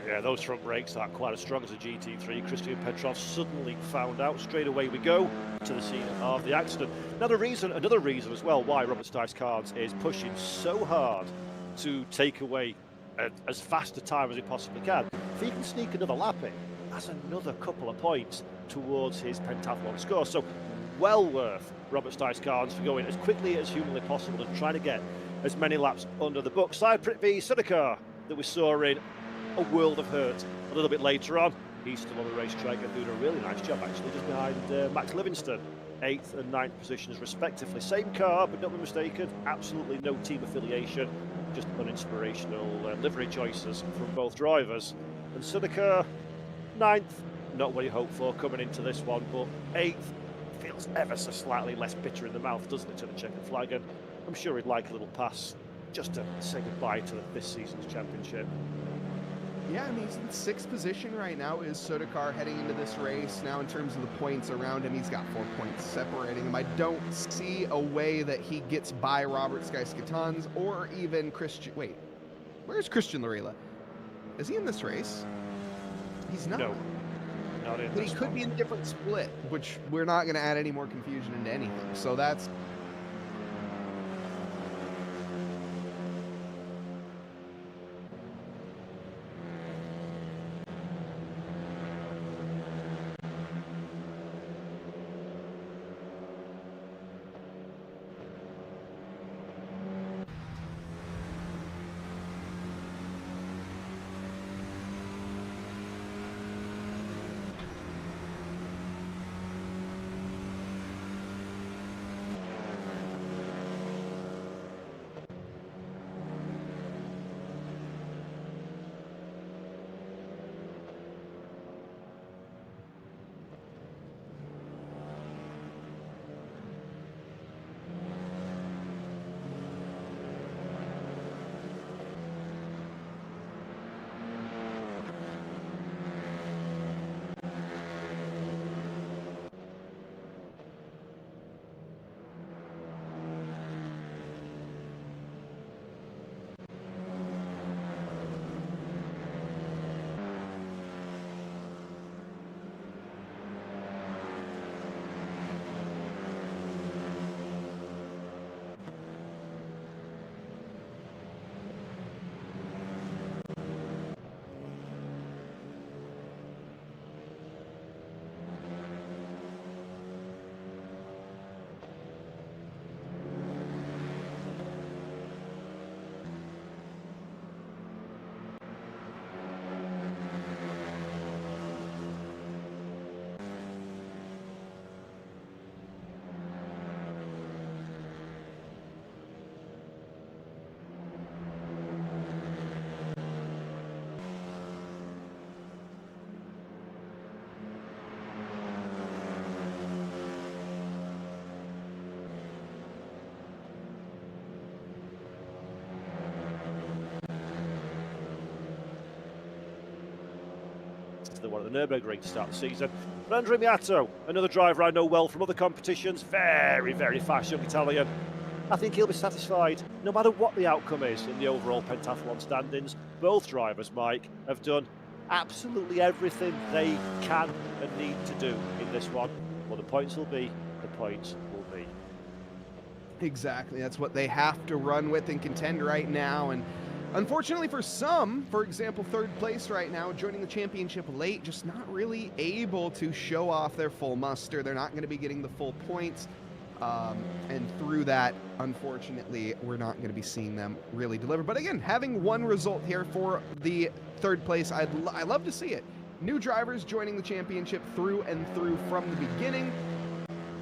Yeah, those front brakes aren't quite as strong as a GT3. Christian Petrov suddenly found out. Straight away we go to the scene of the accident. Another reason as well why Robert Skyskons is pushing so hard to take away as fast a time as he possibly can. If he can sneak another lap in, that's another couple of points towards his pentathlon score. So well worth Robert Skyskons for going as quickly as humanly possible and trying to get as many laps under the book. Side Prithvi Sudhakar that we saw in a world of hurt a little bit later on. He's still on the racetrack and doing a really nice job actually, just behind Max Livingston, 8th and 9th positions respectively. Same car, but don't be mistaken, absolutely no team affiliation, just uninspirational livery choices from both drivers. And Sudhakar, 9th, not what you hope for coming into this one, but 8th feels ever so slightly less bitter in the mouth, doesn't it, to the checkered flag? And I'm sure he'd like a little pass just to say goodbye to this season's championship. Yeah, I mean, he's in 6th position right now, is Sudhakar heading into this race. Now, in terms of the points around him, he's got 4 points separating him. I don't see a way that he gets by Robert Skyskons or even Christian. Wait, where's Christian Larila? Is he in this race? He's not. No, not in But this he could one. be in a different split, which we're not going to add any more confusion into anything. So that's... the one at the Nürburgring to start the season. But Andrea Miato, another driver I know well from other competitions, very, very fast young Italian. I think he'll be satisfied, no matter what the outcome is in the overall pentathlon standings. Both drivers, Mike, have done absolutely everything they can and need to do in this one. Well, the points will be the points will be. Exactly, that's what they have to run with and contend right now. And unfortunately for some, for example, third place right now, joining the championship late, just not really able to show off their full muster. They're not going to be getting the full points. And through that, unfortunately, we're not going to be seeing them really deliver. But again, having one result here for the third place, I love to see it. New drivers joining the championship through and through from the beginning,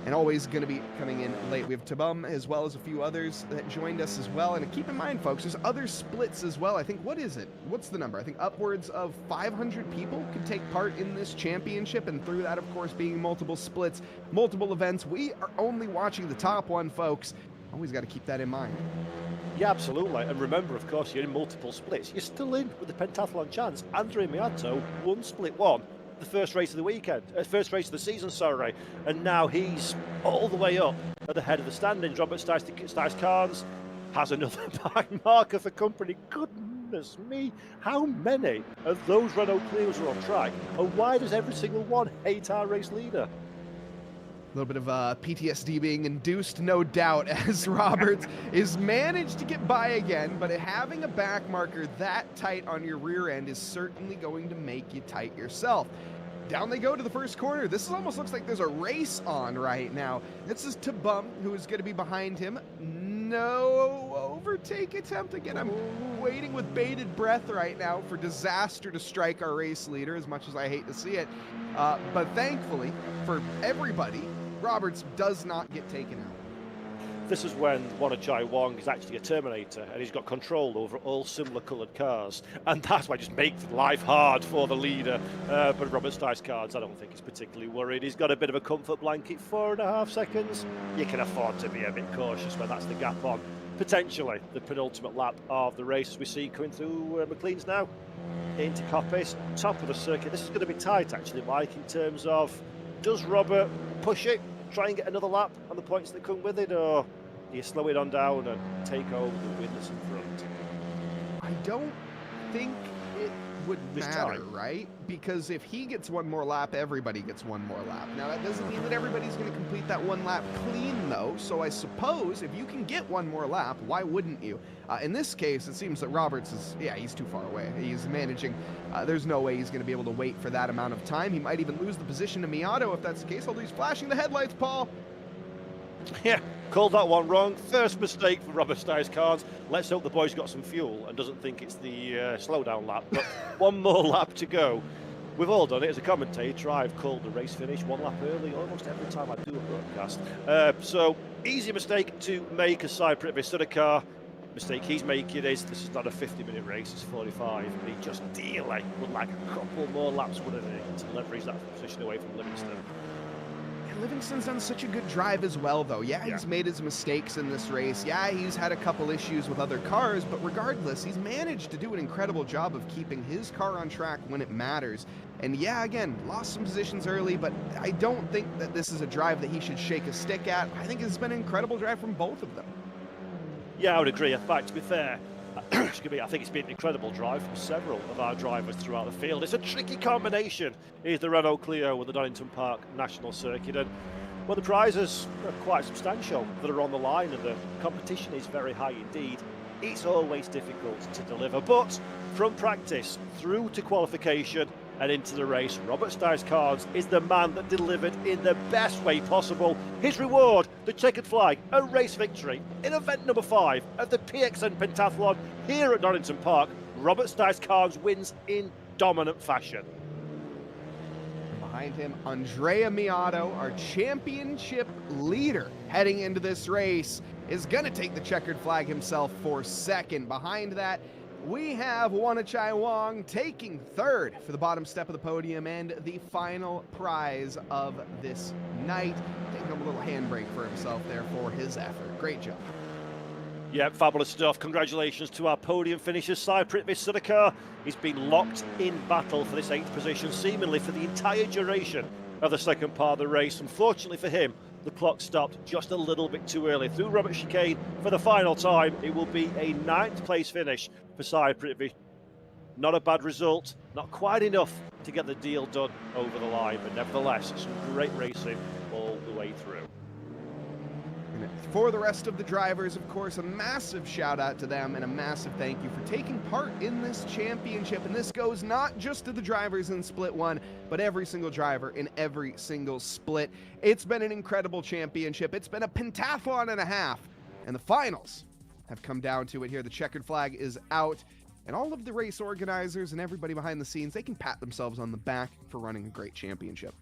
and always going to be coming in late. We have Tabum as well as a few others that joined us as well. And keep in mind, folks, there's other splits as well. I think, what is it? What's the number? I think upwards of 500 people could take part in this championship. And through that, of course, being multiple splits, multiple events, we are only watching the top one, folks. Always got to keep that in mind. Yeah, absolutely. And remember, of course, you're in multiple splits. You're still in with the pentathlon chance. Andrea Miato won split one. The first race of the weekend, first race of the season, sorry, and now he's all the way up at the head of the standings. Robert Stijs-Carnes has another bang marker for company. Goodness me, how many of those Renault Clios are on track, and why does every single one hate our race leader? A little bit of PTSD being induced, no doubt, as Roberts is managed to get by again, but having a back marker that tight on your rear end is certainly going to make you tight yourself. Down they go to the first corner. This almost looks like there's a race on right now. This is Tabum, who is going to be behind him. No overtake attempt. Again, I'm waiting with bated breath right now for disaster to strike our race leader, as much as I hate to see it. But thankfully, for everybody, Roberts does not get taken out. This is when Wanachai Wong is actually a Terminator and he's got control over all similar coloured cars, and that's why it just makes life hard for the leader. But Robert Stijs-Carnes, I don't think he's particularly worried. He's got a bit of a comfort blanket, 4.5 seconds. You can afford to be a bit cautious when that's the gap on potentially the penultimate lap of the race, as we see coming through McLean's now into Coppice, top of the circuit. This is going to be tight actually, Mike, in terms of, does Robert push it, try and get another lap on the points that come with it, or do you slow it on down and take over the win that's in front? I don't think it would matter, right? Because if he gets one more lap, everybody gets one more lap. Now, that doesn't mean that everybody's going to complete that one lap clean, though. So I suppose if you can get one more lap, why wouldn't you? In this case, it seems that Roberts is, he's too far away. He's managing. There's no way he's going to be able to wait for that amount of time. He might even lose the position to Miato if that's the case, although he's flashing the headlights, Paul. Yeah, called that one wrong. First mistake for Robert Stijs-Carnes. Let's hope the boy's got some fuel and doesn't think it's the slowdown lap. But one more lap to go. We've all done it as a commentator. I've called the race finish one lap early almost every time I do a broadcast. So easy mistake to make aside Prithvi car. Mistake he's making is this is not a 50-minute race, it's 45. And he just dearly would like a couple more laps, wouldn't he, to leverage that position away from Livingston. Livingston's done such a good drive as well, though. Yeah, he's made his mistakes in this race. Yeah, he's had a couple issues with other cars, but regardless, he's managed to do an incredible job of keeping his car on track when it matters. And yeah, again, lost some positions early, but I don't think that this is a drive that he should shake a stick at. I think it's been an incredible drive from both of them. Yeah, I would agree. In fact, to be fair, excuse me, I think it's been an incredible drive from several of our drivers throughout the field. It's a tricky combination, is the Renault Clio with the Donington National Circuit, and well, the prizes are quite substantial that are on the line, and the competition is very high indeed. It's always difficult to deliver, but from practice through to qualification and into the race, Robert Stijs-Carnes is the man that delivered in the best way possible. His reward, the checkered flag, a race victory in event number 5 of the PXN Pentathlon here at Donington Park. Robert Stijs-Carnes wins in dominant fashion. Behind him, Andrea Miato, our championship leader, heading into this race, is going to take the checkered flag himself for second. Behind that, we have Wanachai Wong taking third for the bottom step of the podium and the final prize of this night. Taking a little handbrake for himself there for his effort. Great job. Yeah, fabulous stuff. Congratulations to our podium finishers, Cypriot Sudakar. He's been locked in battle for this 8th position, seemingly for the entire duration of the second part of the race. Unfortunately for him, the clock stopped just a little bit too early. Through Robert Chicane for the final time, it will be a 9th place finish for Cypriot. Not a bad result, not quite enough to get the deal done over the line, but nevertheless, some great racing all the way through. For the rest of the drivers, of course, a massive shout out to them and a massive thank you for taking part in this championship. And this goes not just to the drivers in Split 1, but every single driver in every single split. It's been an incredible championship. It's been a pentathlon and a half. And the finals have come down to it here. The checkered flag is out. And all of the race organizers and everybody behind the scenes, they can pat themselves on the back for running a great championship.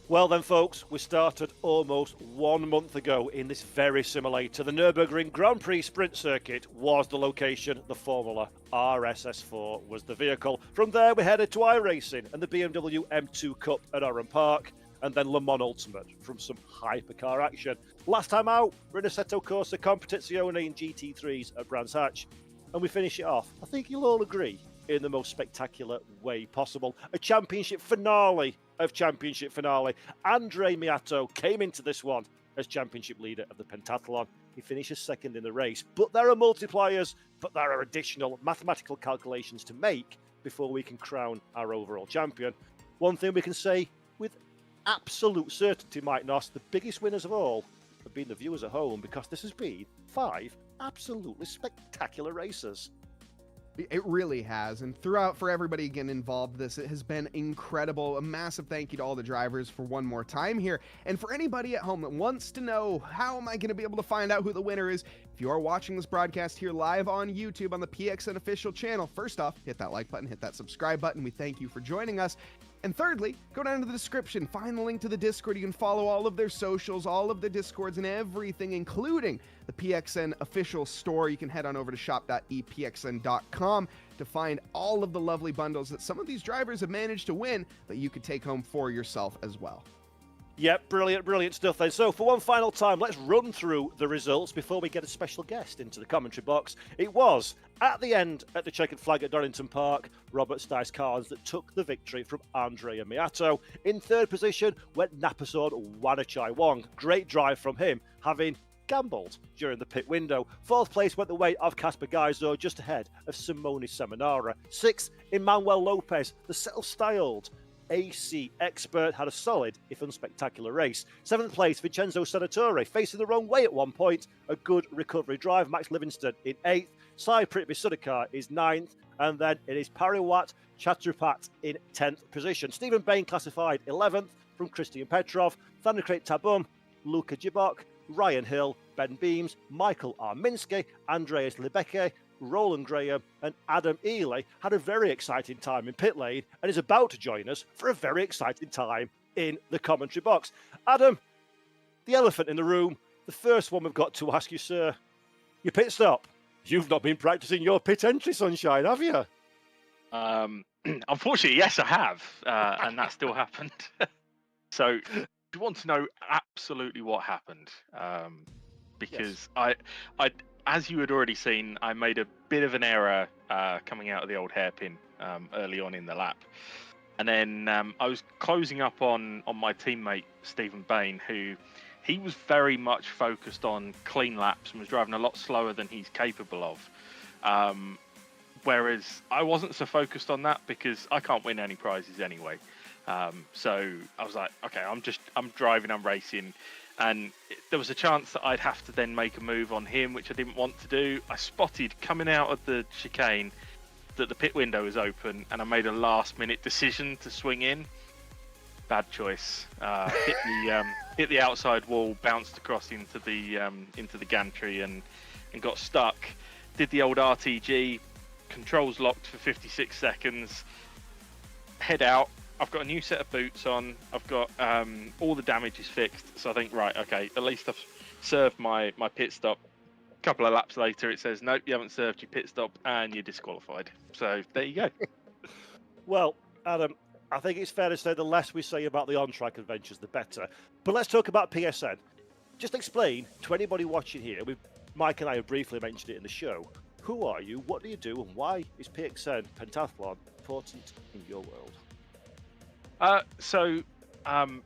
Well then, folks, we started almost 1 month ago in this very simulator. The Nürburgring Grand Prix Sprint Circuit was the location. The Formula RSS4 was the vehicle. From there, we headed to iRacing and the BMW M2 Cup at Oran Park, and then Le Mans Ultimate from some hypercar action. Last time out, we're in Assetto Corsa Competizione in GT3s at Brands Hatch, and we finish it off, I think you'll all agree, in the most spectacular way possible. A championship finale of championship finale. Andre Miato came into this one as championship leader of the pentathlon. He finishes second in the race, but there are multipliers, but there are additional mathematical calculations to make before we can crown our overall champion. One thing we can say with absolute certainty, Mike Noss, the biggest winners of all have been the viewers at home, because this has been 5 absolutely spectacular races. It really has, and throughout, for everybody getting involved in this, it has been incredible. A massive thank you to all the drivers for one more time here, and for anybody at home that wants to know, how am I going to be able to find out who the winner is? If you are watching this broadcast here live on YouTube on the PXN official channel, first off, hit that like button, hit that subscribe button. We thank you for joining us. And thirdly, go down to the description, find the link to the Discord. You can follow all of their socials, all of the Discords, and everything, including the PXN official store. You can head on over to shop.epxn.com to find all of the lovely bundles that some of these drivers have managed to win that you could take home for yourself as well. Yep, brilliant stuff then. So for one final time, let's run through the results before we get a special guest into the commentary box. It was, at the end, at the checkered flag at Donington Park, Robert Stice-Carnes that took the victory from Andrea Miato. In third position went Napasod Wanachai Wong. Great drive from him, having gambled during the pit window. Fourth place went the way of Casper Gaizo, just ahead of Simone Seminara. Sixth, Emmanuel Lopez, the self-styled AC expert, had a solid, if unspectacular, race. Seventh place, Vincenzo Senatore, facing the wrong way at one point. A good recovery drive. Max Livingston in 8th. Cypriot Sudakar is 9th. And then it is Pariwat Chatrupat in 10th position. Stephen Bain classified 11th from Christian Petrov. Thanakret Tabum, Luka Jibok, Ryan Hill, Ben Beams, Michael Arminsky, Andreas Libeke, Roland Graham and Adam Ely had a very exciting time in pit lane and is about to join us for a very exciting time in the commentary box. Adam, the elephant in the room, the first one we've got to ask you, sir, your pit stop. You've not been practicing your pit entry, sunshine, have you? Unfortunately, yes, I have, and that still happened. So, do you want to know absolutely what happened? Because yes. I as you had already seen, I made a bit of an error coming out of the old hairpin early on in the lap. And then I was closing up on my teammate, Stephen Bain, who he was very much focused on clean laps and was driving a lot slower than he's capable of. Whereas I wasn't so focused on that because I can't win any prizes anyway. So I was like, okay, I'm driving, I'm racing. And there was a chance that I'd have to then make a move on him, which I didn't want to do. I spotted coming out of the chicane that the pit window was open, and I made a last-minute decision to swing in. Bad choice. Hit the outside wall, bounced across into the gantry, and got stuck. Did the old RTG, controls locked for 56 seconds. Head out. I've got a new set of boots on. I've got all the damage is fixed. So I think, right, okay, at least I've served my pit stop. A couple of laps later, it says, nope, you haven't served your pit stop and you're disqualified. So there you go. Well, Adam, I think it's fair to say the less we say about the on-track adventures, the better. But let's talk about PSN. Just explain to anybody watching here, we've Mike and I have briefly mentioned it in the show. Who are you? What do you do? And why is PXN Pentathlon important in your world?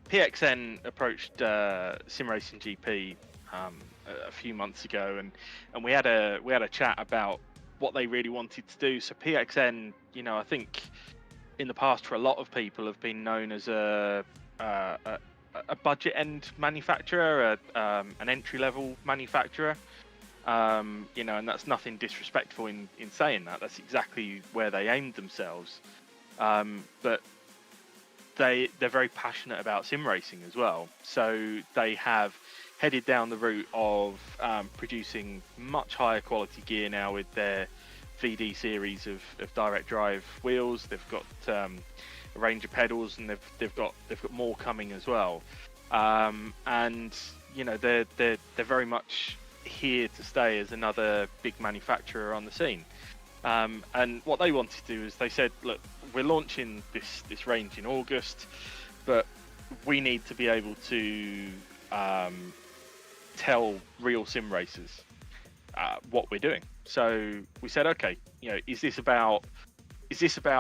PXN approached Simracing.GP a few months ago, and we had a chat about what they really wanted to do. So PXN, I think in the past for a lot of people have been known as a budget end manufacturer, an entry level manufacturer. And that's nothing disrespectful in saying that. That's exactly where they aimed themselves. But they're very passionate about sim racing as well. So they have headed down the route of producing much higher quality gear now with their VD series of direct drive wheels. They've got a range of pedals, and they've got more coming as well. And they're very much here to stay as another big manufacturer on the scene. And what they wanted to do is they said, look, we're launching this range in August, but we need to be able to tell real sim racers what we're doing. So we said, okay, is this about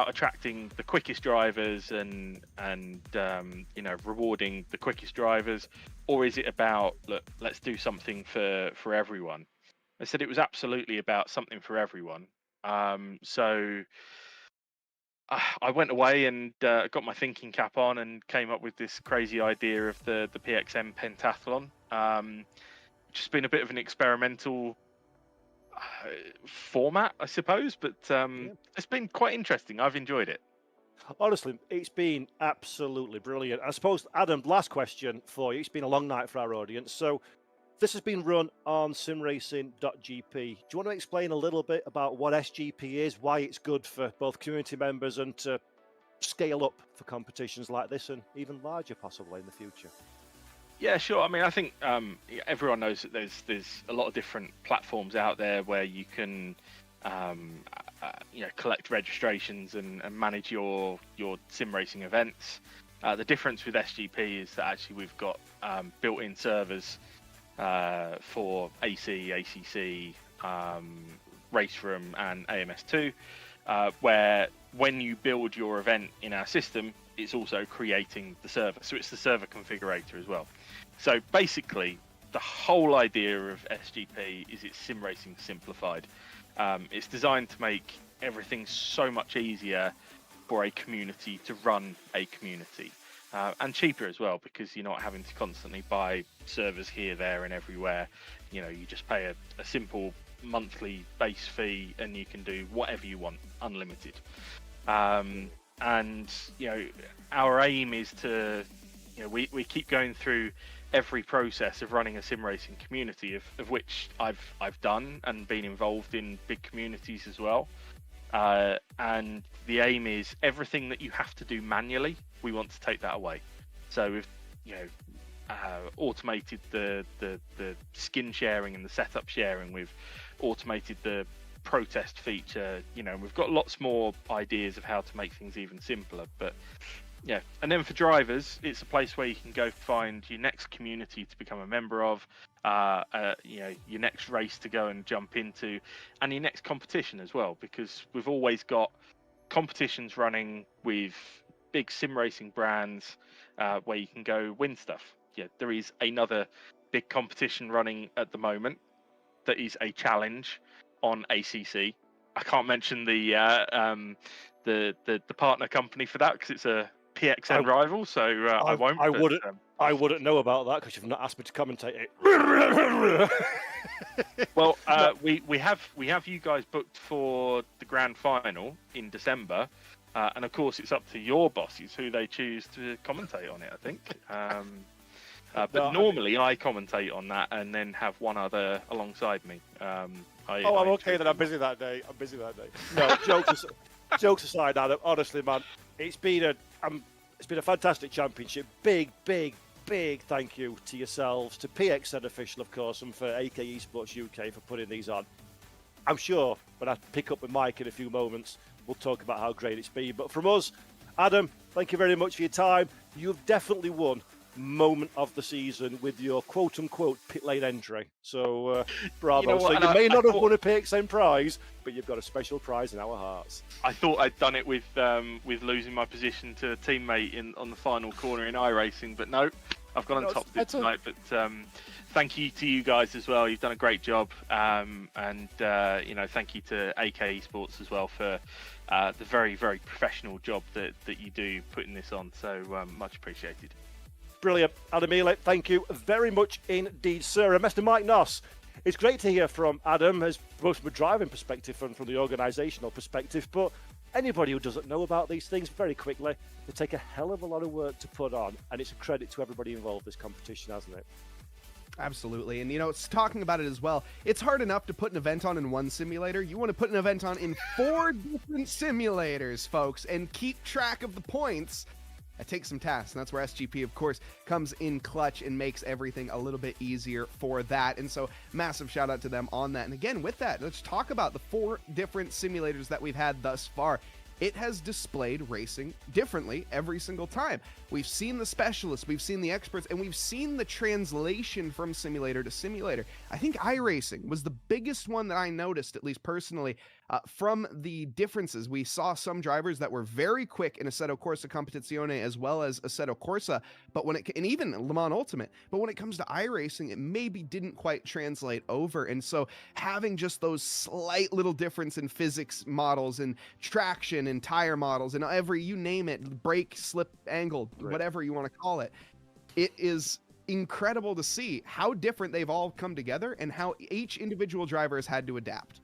attracting the quickest drivers and rewarding the quickest drivers, or is it about, look, let's do something for everyone? I said it was absolutely about something for everyone. So I went away and got my thinking cap on and came up with this crazy idea of the PXN Pentathlon, which has been a bit of an experimental format, I suppose, but it's been quite interesting. I've enjoyed it. Honestly, it's been absolutely brilliant. I suppose, Adam, last question for you. It's been a long night for our audience. So this has been run on Simracing.GP. Do you want to explain a little bit about what SGP is, why it's good for both community members and to scale up for competitions like this and even larger possibly in the future? Yeah, sure. I mean, I think everyone knows that there's a lot of different platforms out there where you can collect registrations and manage your sim racing events. The difference with SGP is that actually we've got built-in servers for AC, ACC, Race Room, and AMS2, where when you build your event in our system, it's also creating the server. So it's the server configurator as well. So basically, the whole idea of SGP is it's sim racing simplified. It's designed to make everything so much easier for a community to run a community. And cheaper as well, because you're not having to constantly buy servers here, there, and everywhere. You just pay a simple monthly base fee, and you can do whatever you want, unlimited. And our aim is to, we keep going through every process of running a sim racing community, of which I've done and been involved in big communities as well. And the aim is everything that you have to do manually, we want to take that away. So we've automated the skin sharing and the setup sharing. We've automated the protest feature. We've got lots more ideas of how to make things even simpler. But yeah, and then for drivers, it's a place where you can go find your next community to become a member of, your next race to go and jump into, and your next competition as well, because we've always got competitions running with big sim racing brands where you can go win stuff. Yeah, there is another big competition running at the moment that is a challenge on ACC. I can't mention the partner company for that because it's a PXN rival, so I won't. I wouldn't know about that because you've not asked me to commentate it. Well, we have you guys booked for the grand final in December, and of course it's up to your bosses who they choose to commentate on it. I think. But normally I commentate on that and then have one other alongside me. I'm okay then. I'm busy that day. No, jokes aside, Adam. Honestly, man, it's been a fantastic championship. Big thank you to yourselves, to PXN official, of course, and for AK Esports UK for putting these on. I'm sure when I pick up with Mike in a few moments, we'll talk about how great it's been. But from us, Adam, thank you very much for your time. You've definitely won moment of the season with your quote-unquote pit lane entry. So, bravo. You know what, So and you may I not have thought- won a PXN prize, but you've got a special prize in our hearts. I thought I'd done it with losing my position to a teammate on the final corner in iRacing, but no, I've gone on top of it tonight. But thank you to you guys as well. You've done a great job, and you know, thank you to AK Esports as well for the very, very professional job that you do putting this on. So much appreciated. Brilliant. Adam Ely, thank you very much indeed, sir. And Mr. Mike Noss, it's great to hear from Adam, as both from a driving perspective and from the organisational perspective, but anybody who doesn't know about these things, very quickly, they take a hell of a lot of work to put on, and it's a credit to everybody involved in this competition, hasn't it? Absolutely. And, you know, it's talking about it as well. It's hard enough to put an event on in one simulator. You want to put an event on in 4 different simulators, folks, and keep track of the points. That takes some tasks, and that's where SGP, of course, comes in clutch and makes everything a little bit easier for that. And so, massive shout out to them on that. And again, with that, let's talk about the 4 different simulators that we've had thus far. It has displayed racing differently every single time. We've seen the specialists, we've seen the experts, and we've seen the translation from simulator to simulator. I think iRacing was the biggest one that I noticed, at least personally, from the differences. We saw some drivers that were very quick in Assetto Corsa Competizione as well as Assetto Corsa, but and even Le Mans Ultimate, but when it comes to iRacing, it maybe didn't quite translate over. And so having just those slight little difference in physics models and traction and tire models and you name it, brake, slip, angle, whatever you want to call it, it is incredible to see how different they've all come together and how each individual driver has had to adapt.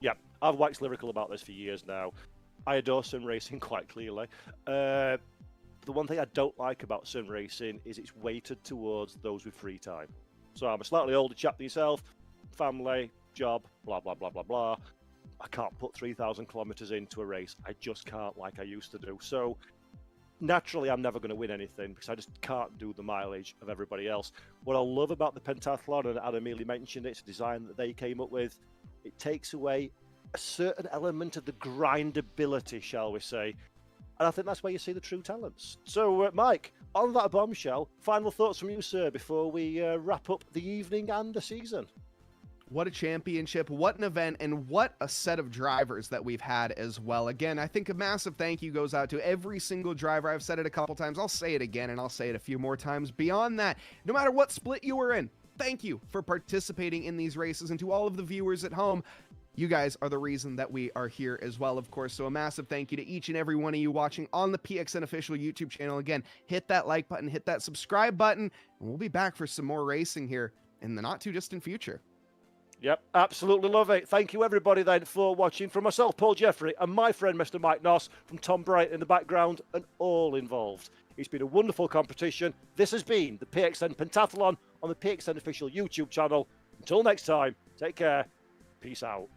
Yeah, I've waxed lyrical about this for years now. I adore sim racing quite clearly. The one thing I don't like about sim racing is it's weighted towards those with free time. So I'm a slightly older chap than yourself, family, job, blah, blah, blah, blah, blah. I can't put 3,000 kilometers into a race. I just can't like I used to do. So naturally, I'm never going to win anything because I just can't do the mileage of everybody else. What I love about the pentathlon, and Adam Ely mentioned it, it's a design that they came up with, it takes away a certain element of the grindability, shall we say. And I think that's where you see the true talents. So, Mike, on that bombshell, final thoughts from you, sir, before we wrap up the evening and the season. What a championship, what an event, and what a set of drivers that we've had as well. Again, I think a massive thank you goes out to every single driver. I've said it a couple times. I'll say it again, and I'll say it a few more times. Beyond that, no matter what split you were in, thank you for participating in these races. And to all of the viewers at home, you guys are the reason that we are here as well, of course. So a massive thank you to each and every one of you watching on the PXN official YouTube channel. Again, hit that like button, hit that subscribe button, and we'll be back for some more racing here in the not too distant future. Yep, absolutely love it. Thank you, everybody, then, for watching. From myself, Paul Jeffrey, and my friend, Mr. Mike Noss, from Tom Bright in the background, and all involved. It's been a wonderful competition. This has been the PXN Pentathlon on the PXN official YouTube channel. Until next time, take care. Peace out.